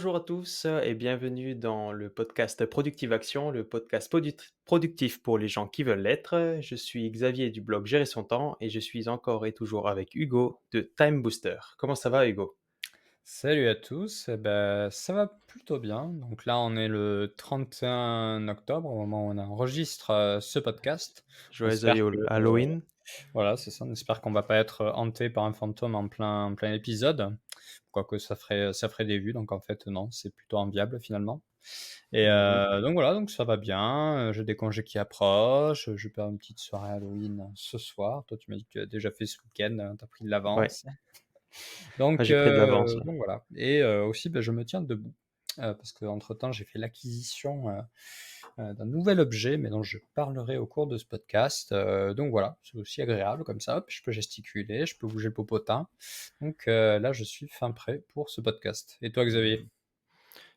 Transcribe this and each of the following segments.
Bonjour à tous et bienvenue dans le podcast Productive Action, le podcast productif pour les gens qui veulent l'être. Je suis Xavier du blog Gérer son temps et je suis encore et toujours avec Hugo de Time Booster. Comment ça va, Hugo? Salut à tous, eh ben, ça va plutôt bien. Donc là, on est le 31 octobre, au moment où on enregistre ce podcast. On Joyeux espère que, Halloween. voilà, c'est ça, on espère qu'on va pas être hanté par un fantôme en plein épisode. Quoique ça ferait des vues, donc en fait, non, c'est plutôt enviable finalement. Et Mhm. donc voilà, donc ça va bien. J'ai des congés qui approchent. Je vais faire une petite soirée Halloween ce soir. Toi, tu m'as dit que tu as déjà fait ce week-end, tu as pris de Ouais, l'avance. ah, Donc, j'ai pris de l'avance. Ouais. voilà et aussi, je me tiens debout, parce qu'entre temps, j'ai fait l'acquisition, d'un nouvel objet, mais dont je parlerai au cours de ce podcast, donc voilà, c'est aussi agréable comme ça, hop, je peux gesticuler, je peux bouger le popotin, donc là, je suis fin prêt pour ce podcast. Et toi, Xavier? Mhm.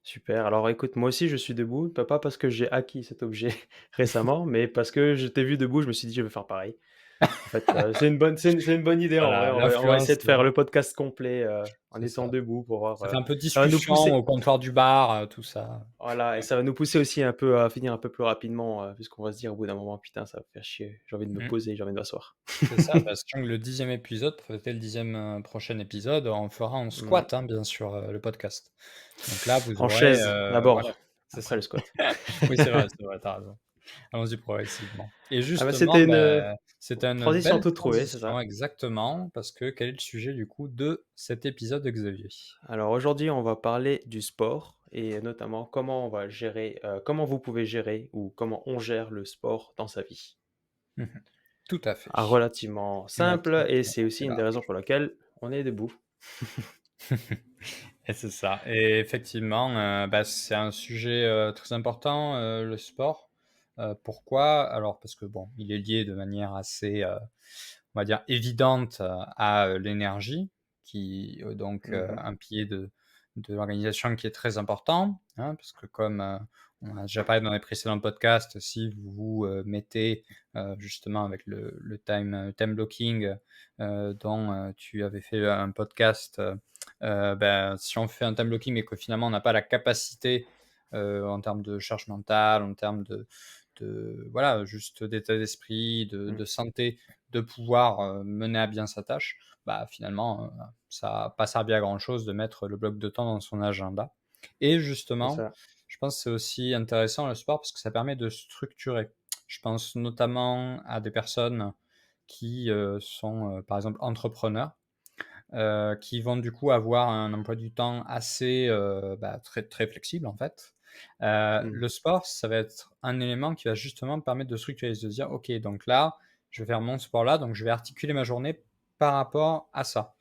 Super. Alors écoute, moi aussi je suis debout, pas parce que j'ai acquis cet objet récemment, mais parce que je t'ai vu debout, je me suis dit je vais faire pareil. En fait, c'est une bonne idée en vrai. Voilà, On va essayer l'influence, de faire le podcast complet en c'est étant ça. debout pour voir. Ça fait un peu Ça va nous discussion pousser. au comptoir du bar, tout ça. Voilà, et ça va nous pousser aussi un peu à finir un peu plus rapidement, puisqu'on va se dire au bout d'un moment, putain, ça va faire chier. J'ai envie de me Mmh. poser, j'ai envie de m'asseoir. C'est ça, parce que le 10e épisode, pour fêter le 10e, prochain épisode, on fera en Ouais. squat, hein, bien sûr, le podcast. Donc là, vous En aurez, chaise, voilà, d'abord, c'est après ça. le squat. Oui, c'est vrai, tu raison. Allons-y progressivement. Et Ah bah justement, c'était une c'est une transition belle toute trouvée, c'est transition ça. exactement, parce que quel est le sujet du coup de cet épisode de Xavier? Alors aujourd'hui, on va parler du sport et notamment comment on va gérer, comment vous pouvez gérer ou comment on gère le sport dans sa vie. Mmh. Tout à fait. Ah, relativement On a simple et très c'est aussi assez une des raisons large. pour laquelle on est debout. Et c'est ça. Et effectivement, c'est un sujet, très important, le sport. Pourquoi? Alors parce que bon, il est lié de manière assez, on va dire évidente, à, l'énergie qui, Mmh. un pilier de l'organisation qui est très important, hein. Parce que comme, on a déjà parlé dans les précédents podcasts, si vous vous, mettez, justement avec le time blocking, dont, tu avais fait un podcast, si on fait un time blocking et que finalement on n'a pas la capacité, en termes de charge mentale, en termes de voilà, juste d'état d'esprit, Mmh. de santé, de pouvoir, mener à bien sa tâche, finalement, ça a pas servi à grand chose de mettre le bloc de temps dans son agenda. Et C'est justement, ça. je pense que c'est aussi intéressant le sport parce que ça permet de structurer. Je pense notamment à des personnes qui, sont, par exemple entrepreneurs, qui vont du coup avoir un emploi du temps assez, très très flexible en fait. Mmh. Le sport, ça va être un élément qui va justement permettre de structurer, de se dire: «OK, donc là, je vais faire mon sport là, donc je vais articuler ma journée par rapport à ça».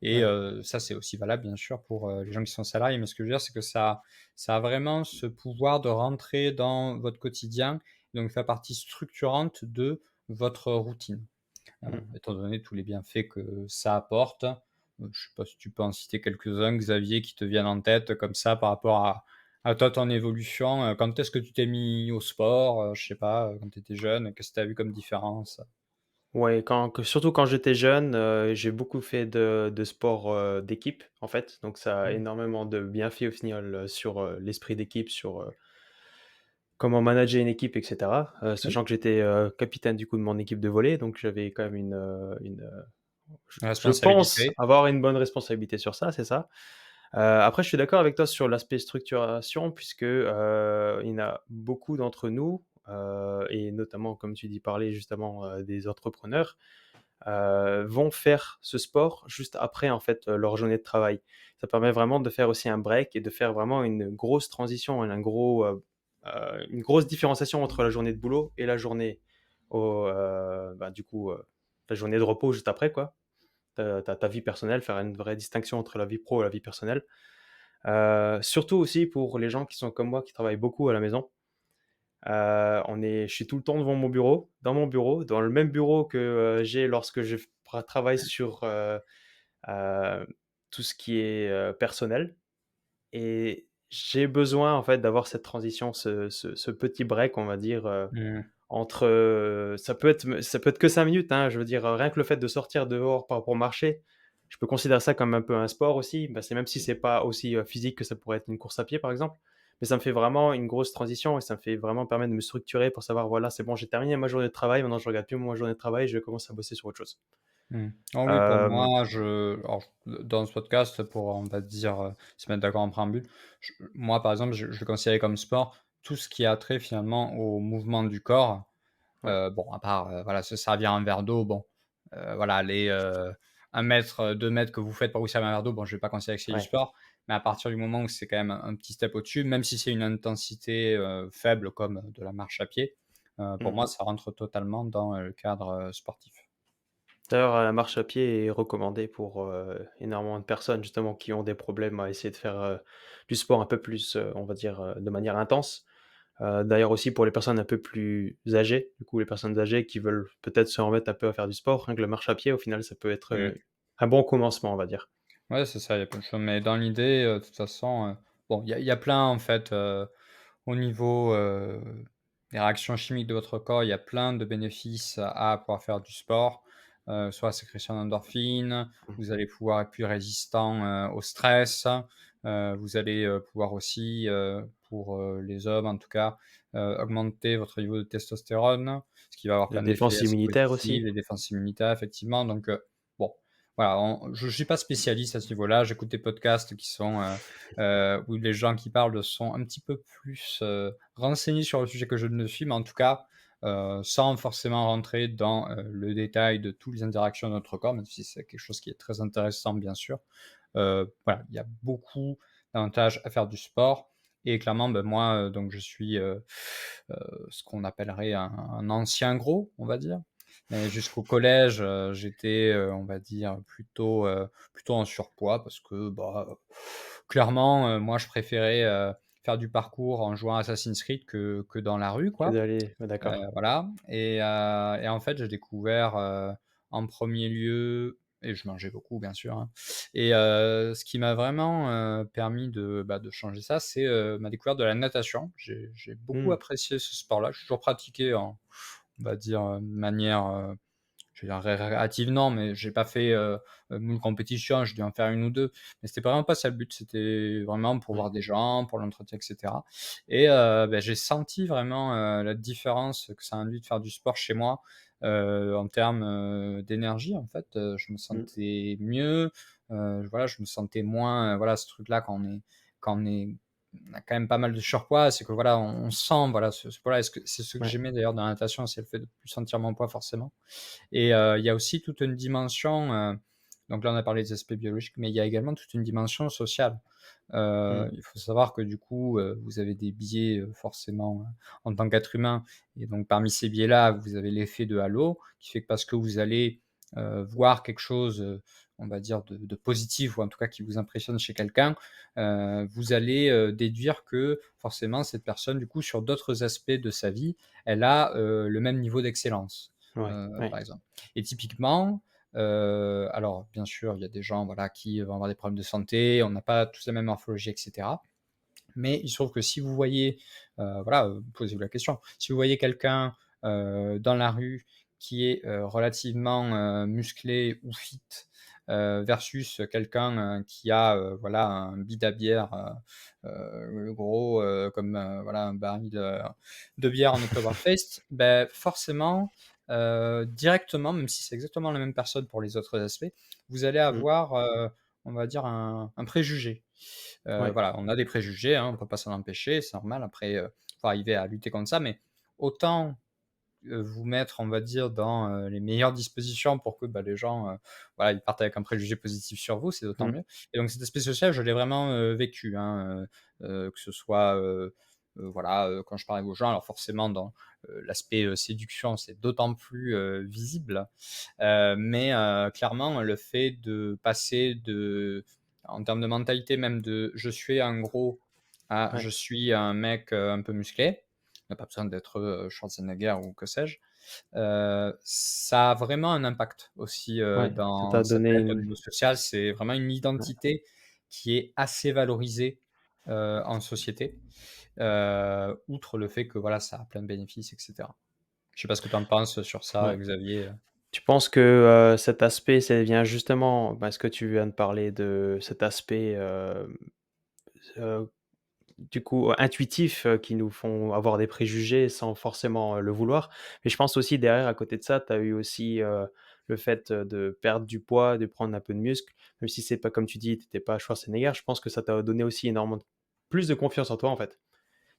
Et Ouais, ça, c'est aussi valable bien sûr pour, les gens qui sont salariés, mais ce que je veux dire, c'est que ça a vraiment ce pouvoir de rentrer dans votre quotidien, donc faire partie structurante de votre routine. mmh. Étant donné tous les bienfaits que ça apporte. Je sais pas si tu peux en citer quelques-uns, Xavier, qui te viennent en tête comme ça par rapport à toi, ton évolution. Quand est-ce que tu t'es mis au sport? Je sais pas, quand tu étais jeune, qu'est-ce que tu as vu comme différence? Ouais, surtout quand j'étais jeune, j'ai beaucoup fait de sport, d'équipe, en fait, donc ça a Mmh. énormément de bienfaits au final, sur, l'esprit d'équipe, sur, comment manager une équipe et cetera. Oui, Sachant que j'étais, capitaine du coup de mon équipe de volley, donc j'avais quand même je pense responsabilité. avoir une bonne responsabilité sur ça, c'est ça. Après je suis d'accord avec toi sur l'aspect structuration puisque, il y en a beaucoup d'entre nous, et notamment comme tu dis parler justement, des entrepreneurs, vont faire ce sport juste après en fait, leur journée de travail. Ça permet vraiment de faire aussi un break et de faire vraiment une grosse transition et une grosse différenciation entre la journée de boulot et la journée du coup, la journée de repos juste après quoi. Ta vie personnelle, faire une vraie distinction entre la vie pro et la vie personnelle. Surtout aussi pour les gens qui sont comme moi, qui travaillent beaucoup à la maison. Je suis tout le temps devant mon bureau, dans le même bureau que, j'ai lorsque je travaille sur, heu, tout ce qui est, personnel et j'ai besoin en fait d'avoir cette transition, ce petit break on va dire, Mmh. entre, ça peut être que 5 minutes, hein, je veux dire, rien que le fait de sortir dehors pour marcher, je peux considérer ça comme un peu un sport aussi. Bah, c'est même si c'est pas aussi, physique que ça pourrait être une course à pied, par exemple. Mais ça me fait vraiment une grosse transition et ça me fait vraiment permettre de me structurer pour savoir: «Voilà, c'est bon, j'ai terminé ma journée de travail, maintenant je regarde plus ma journée de travail, je commence à bosser sur autre chose». Mmh. Ah oui, pour Hem, moi, alors, dans ce podcast, pour, on va dire, se mettre d'accord en préambule, moi, par exemple, je vais considérer comme sport tout ce qui a trait finalement au mouvement du corps. ouais. Bon, à part, voilà, se servir un verre d'eau, bon, voilà, les, 1 mètre, 2 mètres que vous faites pour vous servir un verre d'eau, bon, je vais pas considérer que c'est du Ouais. sport. Mais à partir du moment où c'est quand même un petit step au-dessus, même si c'est une intensité, faible comme de la marche à pied, pour moi, Mmh. ça rentre totalement dans, le cadre, sportif. D'ailleurs, la marche à pied est recommandée pour, énormément de personnes justement qui ont des problèmes à essayer de faire, du sport un peu plus, on va dire, de manière intense. D'ailleurs aussi pour les personnes un peu plus âgées, du coup les personnes âgées qui veulent peut-être se remettre un peu à faire du sport, rien que la marche à pied au final ça peut être, Mmh. un bon commencement on va dire. Ouais, c'est ça, il y a plein de choses, mais dans l'idée, de toute façon, bon, il y a plein en fait, au niveau, des réactions chimiques de votre corps, il y a plein de bénéfices à pouvoir faire du sport, soit la sécrétion d'endorphines, Mmh. vous allez pouvoir être plus résistant, au stress, vous allez, pouvoir aussi, pour, les hommes en tout cas, augmenter votre niveau de testostérone, ce qui va avoir La plein d'effets défense assez immunitaire positifs, aussi. les défenses immunitaires effectivement donc bon, voilà, je suis pas spécialiste à ce niveau-là. J'écoute des podcasts qui sont, où les gens qui parlent sont un petit peu plus, renseignés sur le sujet que je ne le suis, mais en tout cas, sans forcément rentrer dans, le détail de toutes les interactions de notre corps, même si c'est quelque chose qui est très intéressant bien sûr. Voilà, il y a beaucoup d'avantages à faire du sport et clairement, ben, moi, donc je suis, ce qu'on appellerait un ancien gros, on va dire. Mais jusqu'au collège, j'étais, on va dire plutôt en surpoids parce que, bah, clairement, moi je préférais, faire du parcours en jouant à Assassin's Creed que dans la rue, Que quoi. d'aller ouais d'accord. Voilà et en fait, j'ai découvert, en premier lieu et je mangeais beaucoup bien sûr, hein et ce qui m'a vraiment, permis de, bah, de changer ça, c'est, ma découverte de la natation. J'ai beaucoup Mmh. apprécié ce sport-là. J'ai toujours pratiqué en on va dire, de manière, je vais dire récréative non, mais j'ai pas fait, une compétition, j'ai dû en faire une ou 2, mais c'était vraiment pas ça le but, c'était vraiment pour Ouais. voir des gens, pour l'entretien et cetera et j'ai senti vraiment, la différence que ça induit de faire du sport chez moi, en termes, d'énergie en fait, je me Mmh. sentais mieux, voilà, je me sentais moins, voilà, ce truc-là quand on a quand même pas mal de surpoids, c'est que voilà, on sent voilà ce poids-là et c'est ce que Ouais. j'aimais d'ailleurs dans la natation, c'est le fait de plus sentir mon poids forcément et il y a aussi toute une dimension, donc là, on a parlé des aspects biologiques, mais il y a également toute une dimension sociale. Mmh. Il faut savoir que du coup, vous avez des biais, forcément, en tant qu'être humain et donc parmi ces biais-là, vous avez l'effet de halo qui fait que parce que vous allez, voir quelque chose, on va dire de positif ou en tout cas qui vous impressionne chez quelqu'un, vous allez, déduire que forcément cette personne du coup sur d'autres aspects de sa vie, elle a, le même niveau d'excellence, Ouais. Ouais. par exemple et typiquement, alors bien sûr, il y a des gens, voilà, qui vont avoir des problèmes de santé, on n'a pas tous la même morphologie et cetera. Mais il se trouve que si vous voyez, voilà, posez-vous la question. Si vous voyez quelqu'un, dans la rue qui est, relativement, musclé ou fit, versus quelqu'un, qui a, voilà, un bide à bière, gros, comme, voilà, un baril, de bière en Oktoberfest, beh, forcément, directement, même si c'est exactement la même personne pour les autres aspects, vous allez Mmh. avoir, on va dire un préjugé. Ouais. Voilà, on a des préjugés, hein, on peut pas s'en empêcher, c'est normal. Après, faut arriver à lutter contre ça, mais autant, vous mettre, on va dire, dans, les meilleures dispositions pour que, bah, les gens, voilà, ils partent avec un préjugé positif sur vous, c'est d'autant Mmh. mieux et donc cet aspect social, je l'ai vraiment, vécu, hein, que ce soit, voilà, quand je parlais aux gens, alors forcément dans, l'aspect, séduction, c'est d'autant plus, visible, mais clairement, le fait de passer en termes de mentalité même de: «Je suis un gros» à Ouais. «Je suis un mec, un peu musclé». On n'a pas besoin d'être, Schwarzenegger ou que sais-je. Ça a vraiment un impact aussi, Ouais. Ça dans t'a sa donné tête au une niveau social. C'est vraiment une ouais. identité qui est assez valorisée, en société, outre le fait que voilà, ça a plein de bénéfices et cetera. Je sais pas ce que tu en penses sur ça, Ouais. Xavier? Tu penses que, cet aspect, ça vient justement parce que tu viens de parler de cet aspect, heu, du coup, intuitif, qui nous font avoir des préjugés sans forcément, le vouloir. Mais je pense aussi derrière, à côté de ça, tu as eu aussi, le fait, de perdre du poids, de prendre un peu de muscle. Même si c'est pas comme tu dis, tu étais pas Schwarzenegger, je pense que ça t'a donné aussi énormément plus de confiance en toi, en fait.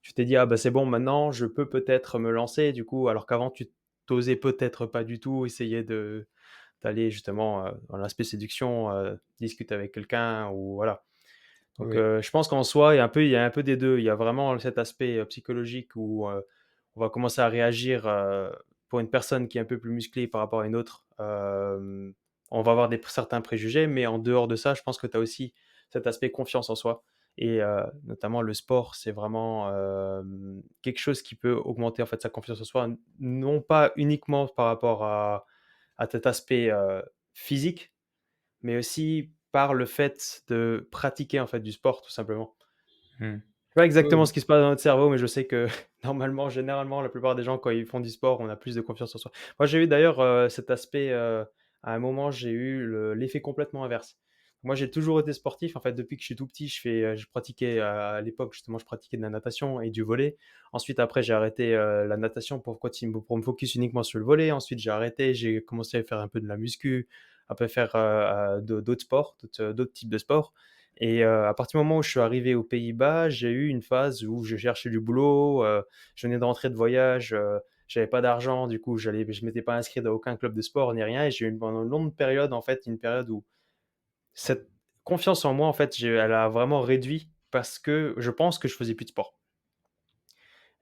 Tu t'es dit: «Ah bah, c'est bon, maintenant je peux peut-être me lancer», du coup, alors qu'avant tu t'osais peut-être pas du tout essayer d'aller justement, dans l'aspect séduction, discuter avec quelqu'un ou voilà. Donc, Oui. je pense qu'en soi, il y a un peu des 2. Il y a vraiment cet aspect, psychologique où, on va commencer à réagir, pour une personne qui est un peu plus musclée par rapport à une autre, on va avoir certains préjugés, mais en dehors de ça, je pense que tu as aussi cet aspect confiance en soi et notamment le sport, c'est vraiment, quelque chose qui peut augmenter en fait sa confiance en soi, non pas uniquement par rapport à cet aspect, physique, mais aussi par le fait de pratiquer, en fait, du sport, tout simplement. Mmh. Je sais pas Oui, exactement oui. ce qui se passe dans notre cerveau, mais je sais que normalement, généralement, la plupart des gens, quand ils font du sport, on a plus de confiance en soi. Moi, j'ai eu d'ailleurs, cet aspect, à un moment, j'ai eu l'effet complètement inverse. Moi, j'ai toujours été sportif. En fait, depuis que je suis tout petit, je pratiquais, à l'époque, justement, je pratiquais de la natation et du volley. Ensuite, après, j'ai arrêté, la natation pour me focus uniquement sur le volley. Ensuite, j'ai arrêté, j'ai commencé à faire un peu de la muscu, un peu faire, d'autres sports, d'autres types de sports. Et à partir du moment où je suis arrivé aux Pays-Bas, j'ai eu une phase où je cherchais du boulot, je venais de rentrer de voyage, j'avais pas d'argent, du coup, je m'étais pas inscrit dans aucun club de sport ni rien et j'ai eu pendant une longue période, en fait, une période où cette confiance en moi, en fait, elle a vraiment réduit parce que je pense que je faisais plus de sport.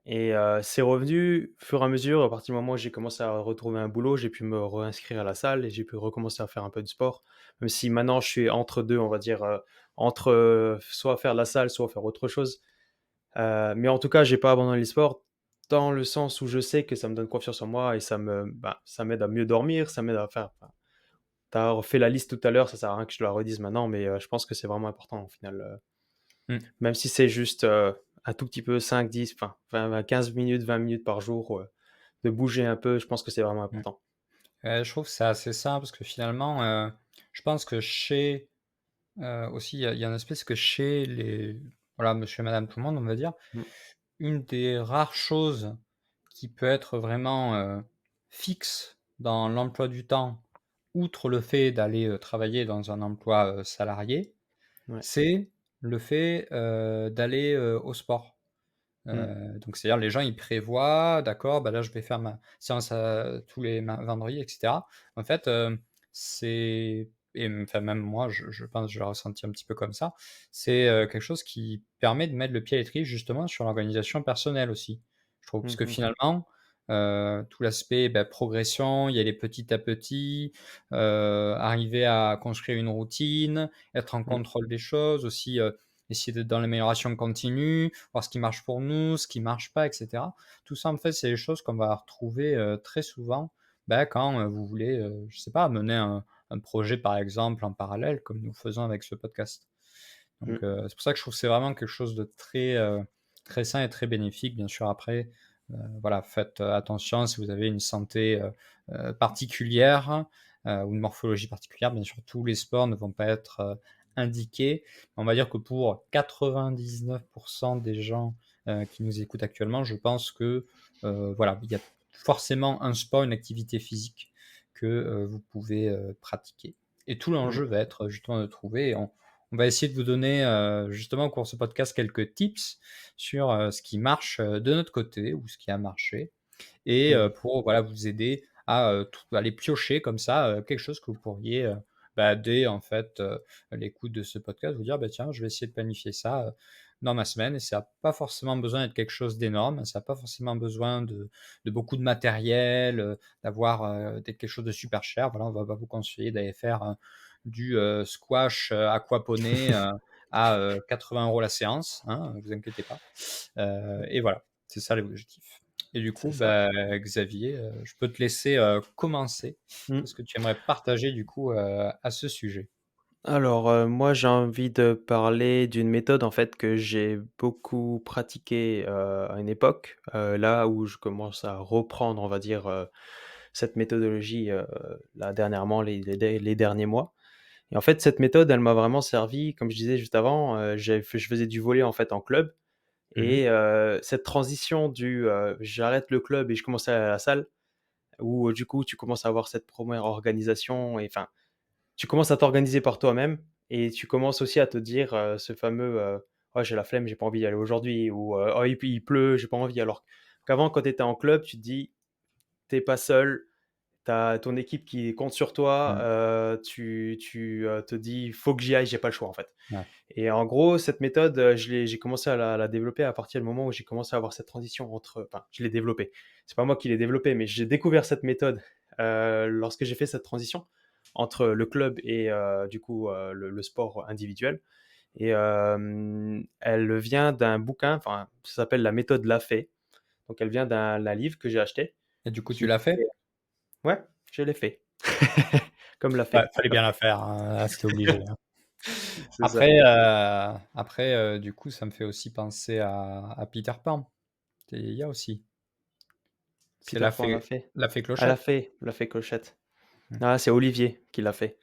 Et c'est revenu au fur et à mesure, à partir du moment où j'ai commencé à retrouver un boulot, j'ai pu me réinscrire à la salle et j'ai pu recommencer à faire un peu de sport. Même si maintenant je suis entre 2, on va dire, entre, soit faire de la salle, soit faire autre chose. Mais en tout cas, j'ai pas abandonné le sport dans le sens où je sais que ça me donne confiance en moi et ça m'aide à mieux dormir, ça m'aide à faire tu as refait la liste tout à l'heure, ça sert à rien que je te la redise maintenant, mais je pense que c'est vraiment important au final, Mmh. même si c'est juste, un tout petit peu 5-10, enfin 15 minutes, 20 minutes par jour, de bouger un peu, je pense que c'est vraiment Mmh. important. Je trouve que c'est assez simple parce que finalement, je pense que chez, aussi il y a un aspect, c'est que chez les voilà, monsieur et madame tout le monde, on va dire, Mmh, une des rares choses qui peut être vraiment, fixe dans l'emploi du temps, outre le fait d'aller, travailler dans un emploi, salarié, ouais. c'est le fait, d'aller, au sport. Mmh, Donc c'est-à-dire les gens ils prévoient, d'accord, bah, là je vais faire ma séance, tous les vendredis et cetera. En fait, c'est et enfin même moi je pense que je l'ai ressenti un petit peu comme ça. C'est, quelque chose qui permet de mettre le pied à l'étrier justement sur l'organisation personnelle aussi, je trouve. Parce mmh que mh, finalement, tout l'aspect, bah, progression, y aller petit à petit, arriver à construire une routine, être en mmh, contrôle des choses aussi, essayer d'être dans l'amélioration continue, voir ce qui marche pour nous, ce qui marche pas et cetera. Tout ça, en fait, c'est des choses qu'on va retrouver, très souvent, bah, quand, vous voulez, je sais pas, mener un projet, par exemple, en parallèle, comme nous faisons avec ce podcast. Donc, mmh, c'est pour ça que je trouve que c'est vraiment quelque chose de très, très sain et très bénéfique. Bien sûr, après, voilà, faites, attention si vous avez une santé, particulière, ou une morphologie particulière. Bien sûr, tous les sports ne vont pas être, indiqués. On va dire que pour 99 des gens, qui nous écoutent actuellement, je pense que, voilà, il y a forcément un sport, une activité physique que, vous pouvez, pratiquer et tout mmh, l'enjeu va être, justement de trouver on va essayer de vous donner, justement au cours de ce podcast quelques tips sur, ce qui marche, de notre côté ou ce qui a marché et mmh, pour voilà vous aider à, aller piocher comme ça, quelque chose que vous pourriez, bah, dès en fait, l'écoute de ce podcast vous dire: «Bah, tiens, je vais essayer de planifier ça, dans ma semaine» et ça a pas forcément besoin d'être quelque chose d'énorme, ça a pas forcément besoin de beaucoup de matériel, d'avoir, d'être quelque chose de super cher. Voilà, on va pas vous conseiller d'aller faire, du, squash, aquaponé, à, 80 € la séance, hein, vous inquiétez pas. mmh, Et voilà, c'est ça l'objectif. Et du c'est coup, ça. bah, Xavier, je peux te laisser, commencer. Mmh. Qu'est-ce que tu aimerais partager du coup, à ce sujet? Alors, moi, j'ai envie de parler d'une méthode, en fait, que j'ai beaucoup pratiquée, à une époque, là où je commence à reprendre, on va dire, cette méthodologie, là dernièrement, les derniers mois. Et en fait, cette méthode, elle m'a vraiment servi, comme je disais juste avant, je faisais du volley en fait en club Mmh. et cette transition j'arrête le club et je commence à aller à la salle où, du coup, tu commences à avoir cette première organisation et enfin, tu commences à t'organiser par toi-même et tu commences aussi à te dire, ce fameux, «Oh j'ai la flemme, j'ai pas envie d'y aller aujourd'hui» ou, «Oh il pleut, j'ai pas envie». Alors qu'avant quand tu étais en club, tu te dis: «Tu pas seul, tu as ton équipe qui compte sur toi», Mmh. te dis: «Faut que j'y aille, j'ai pas le choix en fait». Ouais. Et en gros, cette méthode, j'ai commencé à la développer à partir du moment où j'ai commencé à avoir cette transition enfin, je l'ai développée. C'est pas moi qui l'ai développée, mais j'ai découvert cette méthode, lorsque j'ai fait cette transition entre le club et du coup, le sport individuel et elle vient d'un bouquin, enfin, ça s'appelle la méthode Lafay. Donc elle vient d'un livre que j'ai acheté Et du coup, tu qui l'as fait? ouais, je l'ai fait. Comme Ouais, Lafay, fallait tout à bien la fait. faire, hein, là, c'était obligé, hein. C'est ça. Après, du coup, ça me fait aussi penser à Peter Pan. Il y a aussi. C'est Peter Pan l'a fait. la fée Ah, Clochette. l'a fait Clochette. Mmh. Ah, c'est Olivier qui l'a fait.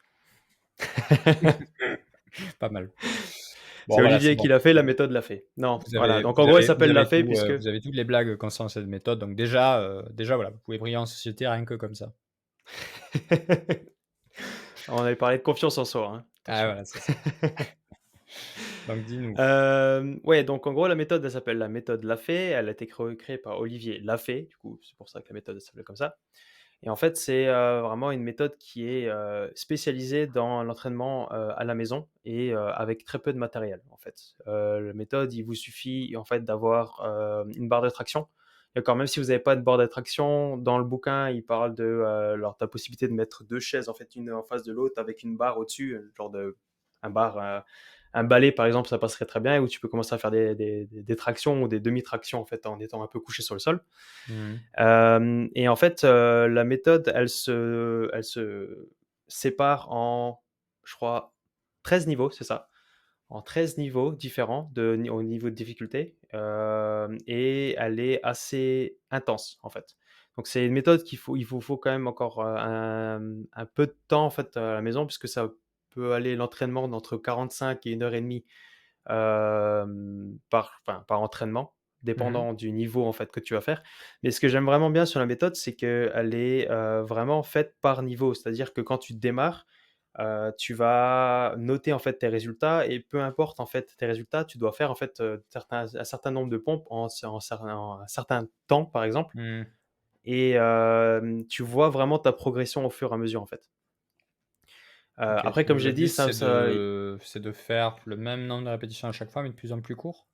Pas mal. C'est Bon voilà, c'est Olivier qui bon. l'a fait, la méthode l'a fait. Non, voilà, donc en gros, elle Vous s'appelle avez l'a fait tout, puisque vous avez toutes les blagues concernant cette méthode, donc déjà, voilà, vous pouvez briller en société rien que comme ça. on avait parlé de confiance en soi, hein, Ah attention. voilà, c'est ça. Donc dis-nous. Ouais, donc en gros, la méthode, elle s'appelle la méthode Lafay. Elle a été créée par Olivier Lafay, du coup, c'est pour ça que la méthode, elle s'appelle comme ça. Et en fait, c'est, vraiment une méthode qui est, spécialisée dans l'entraînement, à la maison et avec très peu de matériel, en fait. La méthode, il vous suffit, en fait, d'avoir, une barre de traction. D'accord, même si vous n'avez pas de barre de traction, dans le bouquin, il parle de, alors tu as possibilité de mettre 2 chaises, en fait, une en face de l'autre avec une barre au-dessus, genre un bar, un balai, par exemple, ça passerait très bien, où tu peux commencer à faire des tractions ou des demi-tractions, en fait, en étant un peu couché sur le sol. Mmh. Et en fait, la méthode, elle se sépare en, je crois, 13 niveaux, c'est ça, en 13 niveaux différents au niveau de difficulté, et elle est assez intense, en fait. Donc c'est une méthode il vous faut quand même encore, un peu de temps, en fait, à la maison puisque ça peut aller l'entraînement d'entre 45 et 1 heure et demie par entraînement, Mmh. dépendant du niveau, en fait, que tu vas faire. Mais ce que j'aime vraiment bien sur la méthode, c'est qu'elle est, vraiment faite par niveau. C'est-à-dire que quand tu démarres, tu vas noter, en fait, tes résultats et peu importe, en fait, tes résultats, tu dois faire, en fait, un certain nombre de pompes en un certain temps, par exemple Mmh. et tu vois vraiment ta progression au fur et à mesure, en fait. OK. Après, comme Donc j'ai le dit, but, ça c'est de faire le même nombre de répétitions à chaque fois, mais de plus en plus court?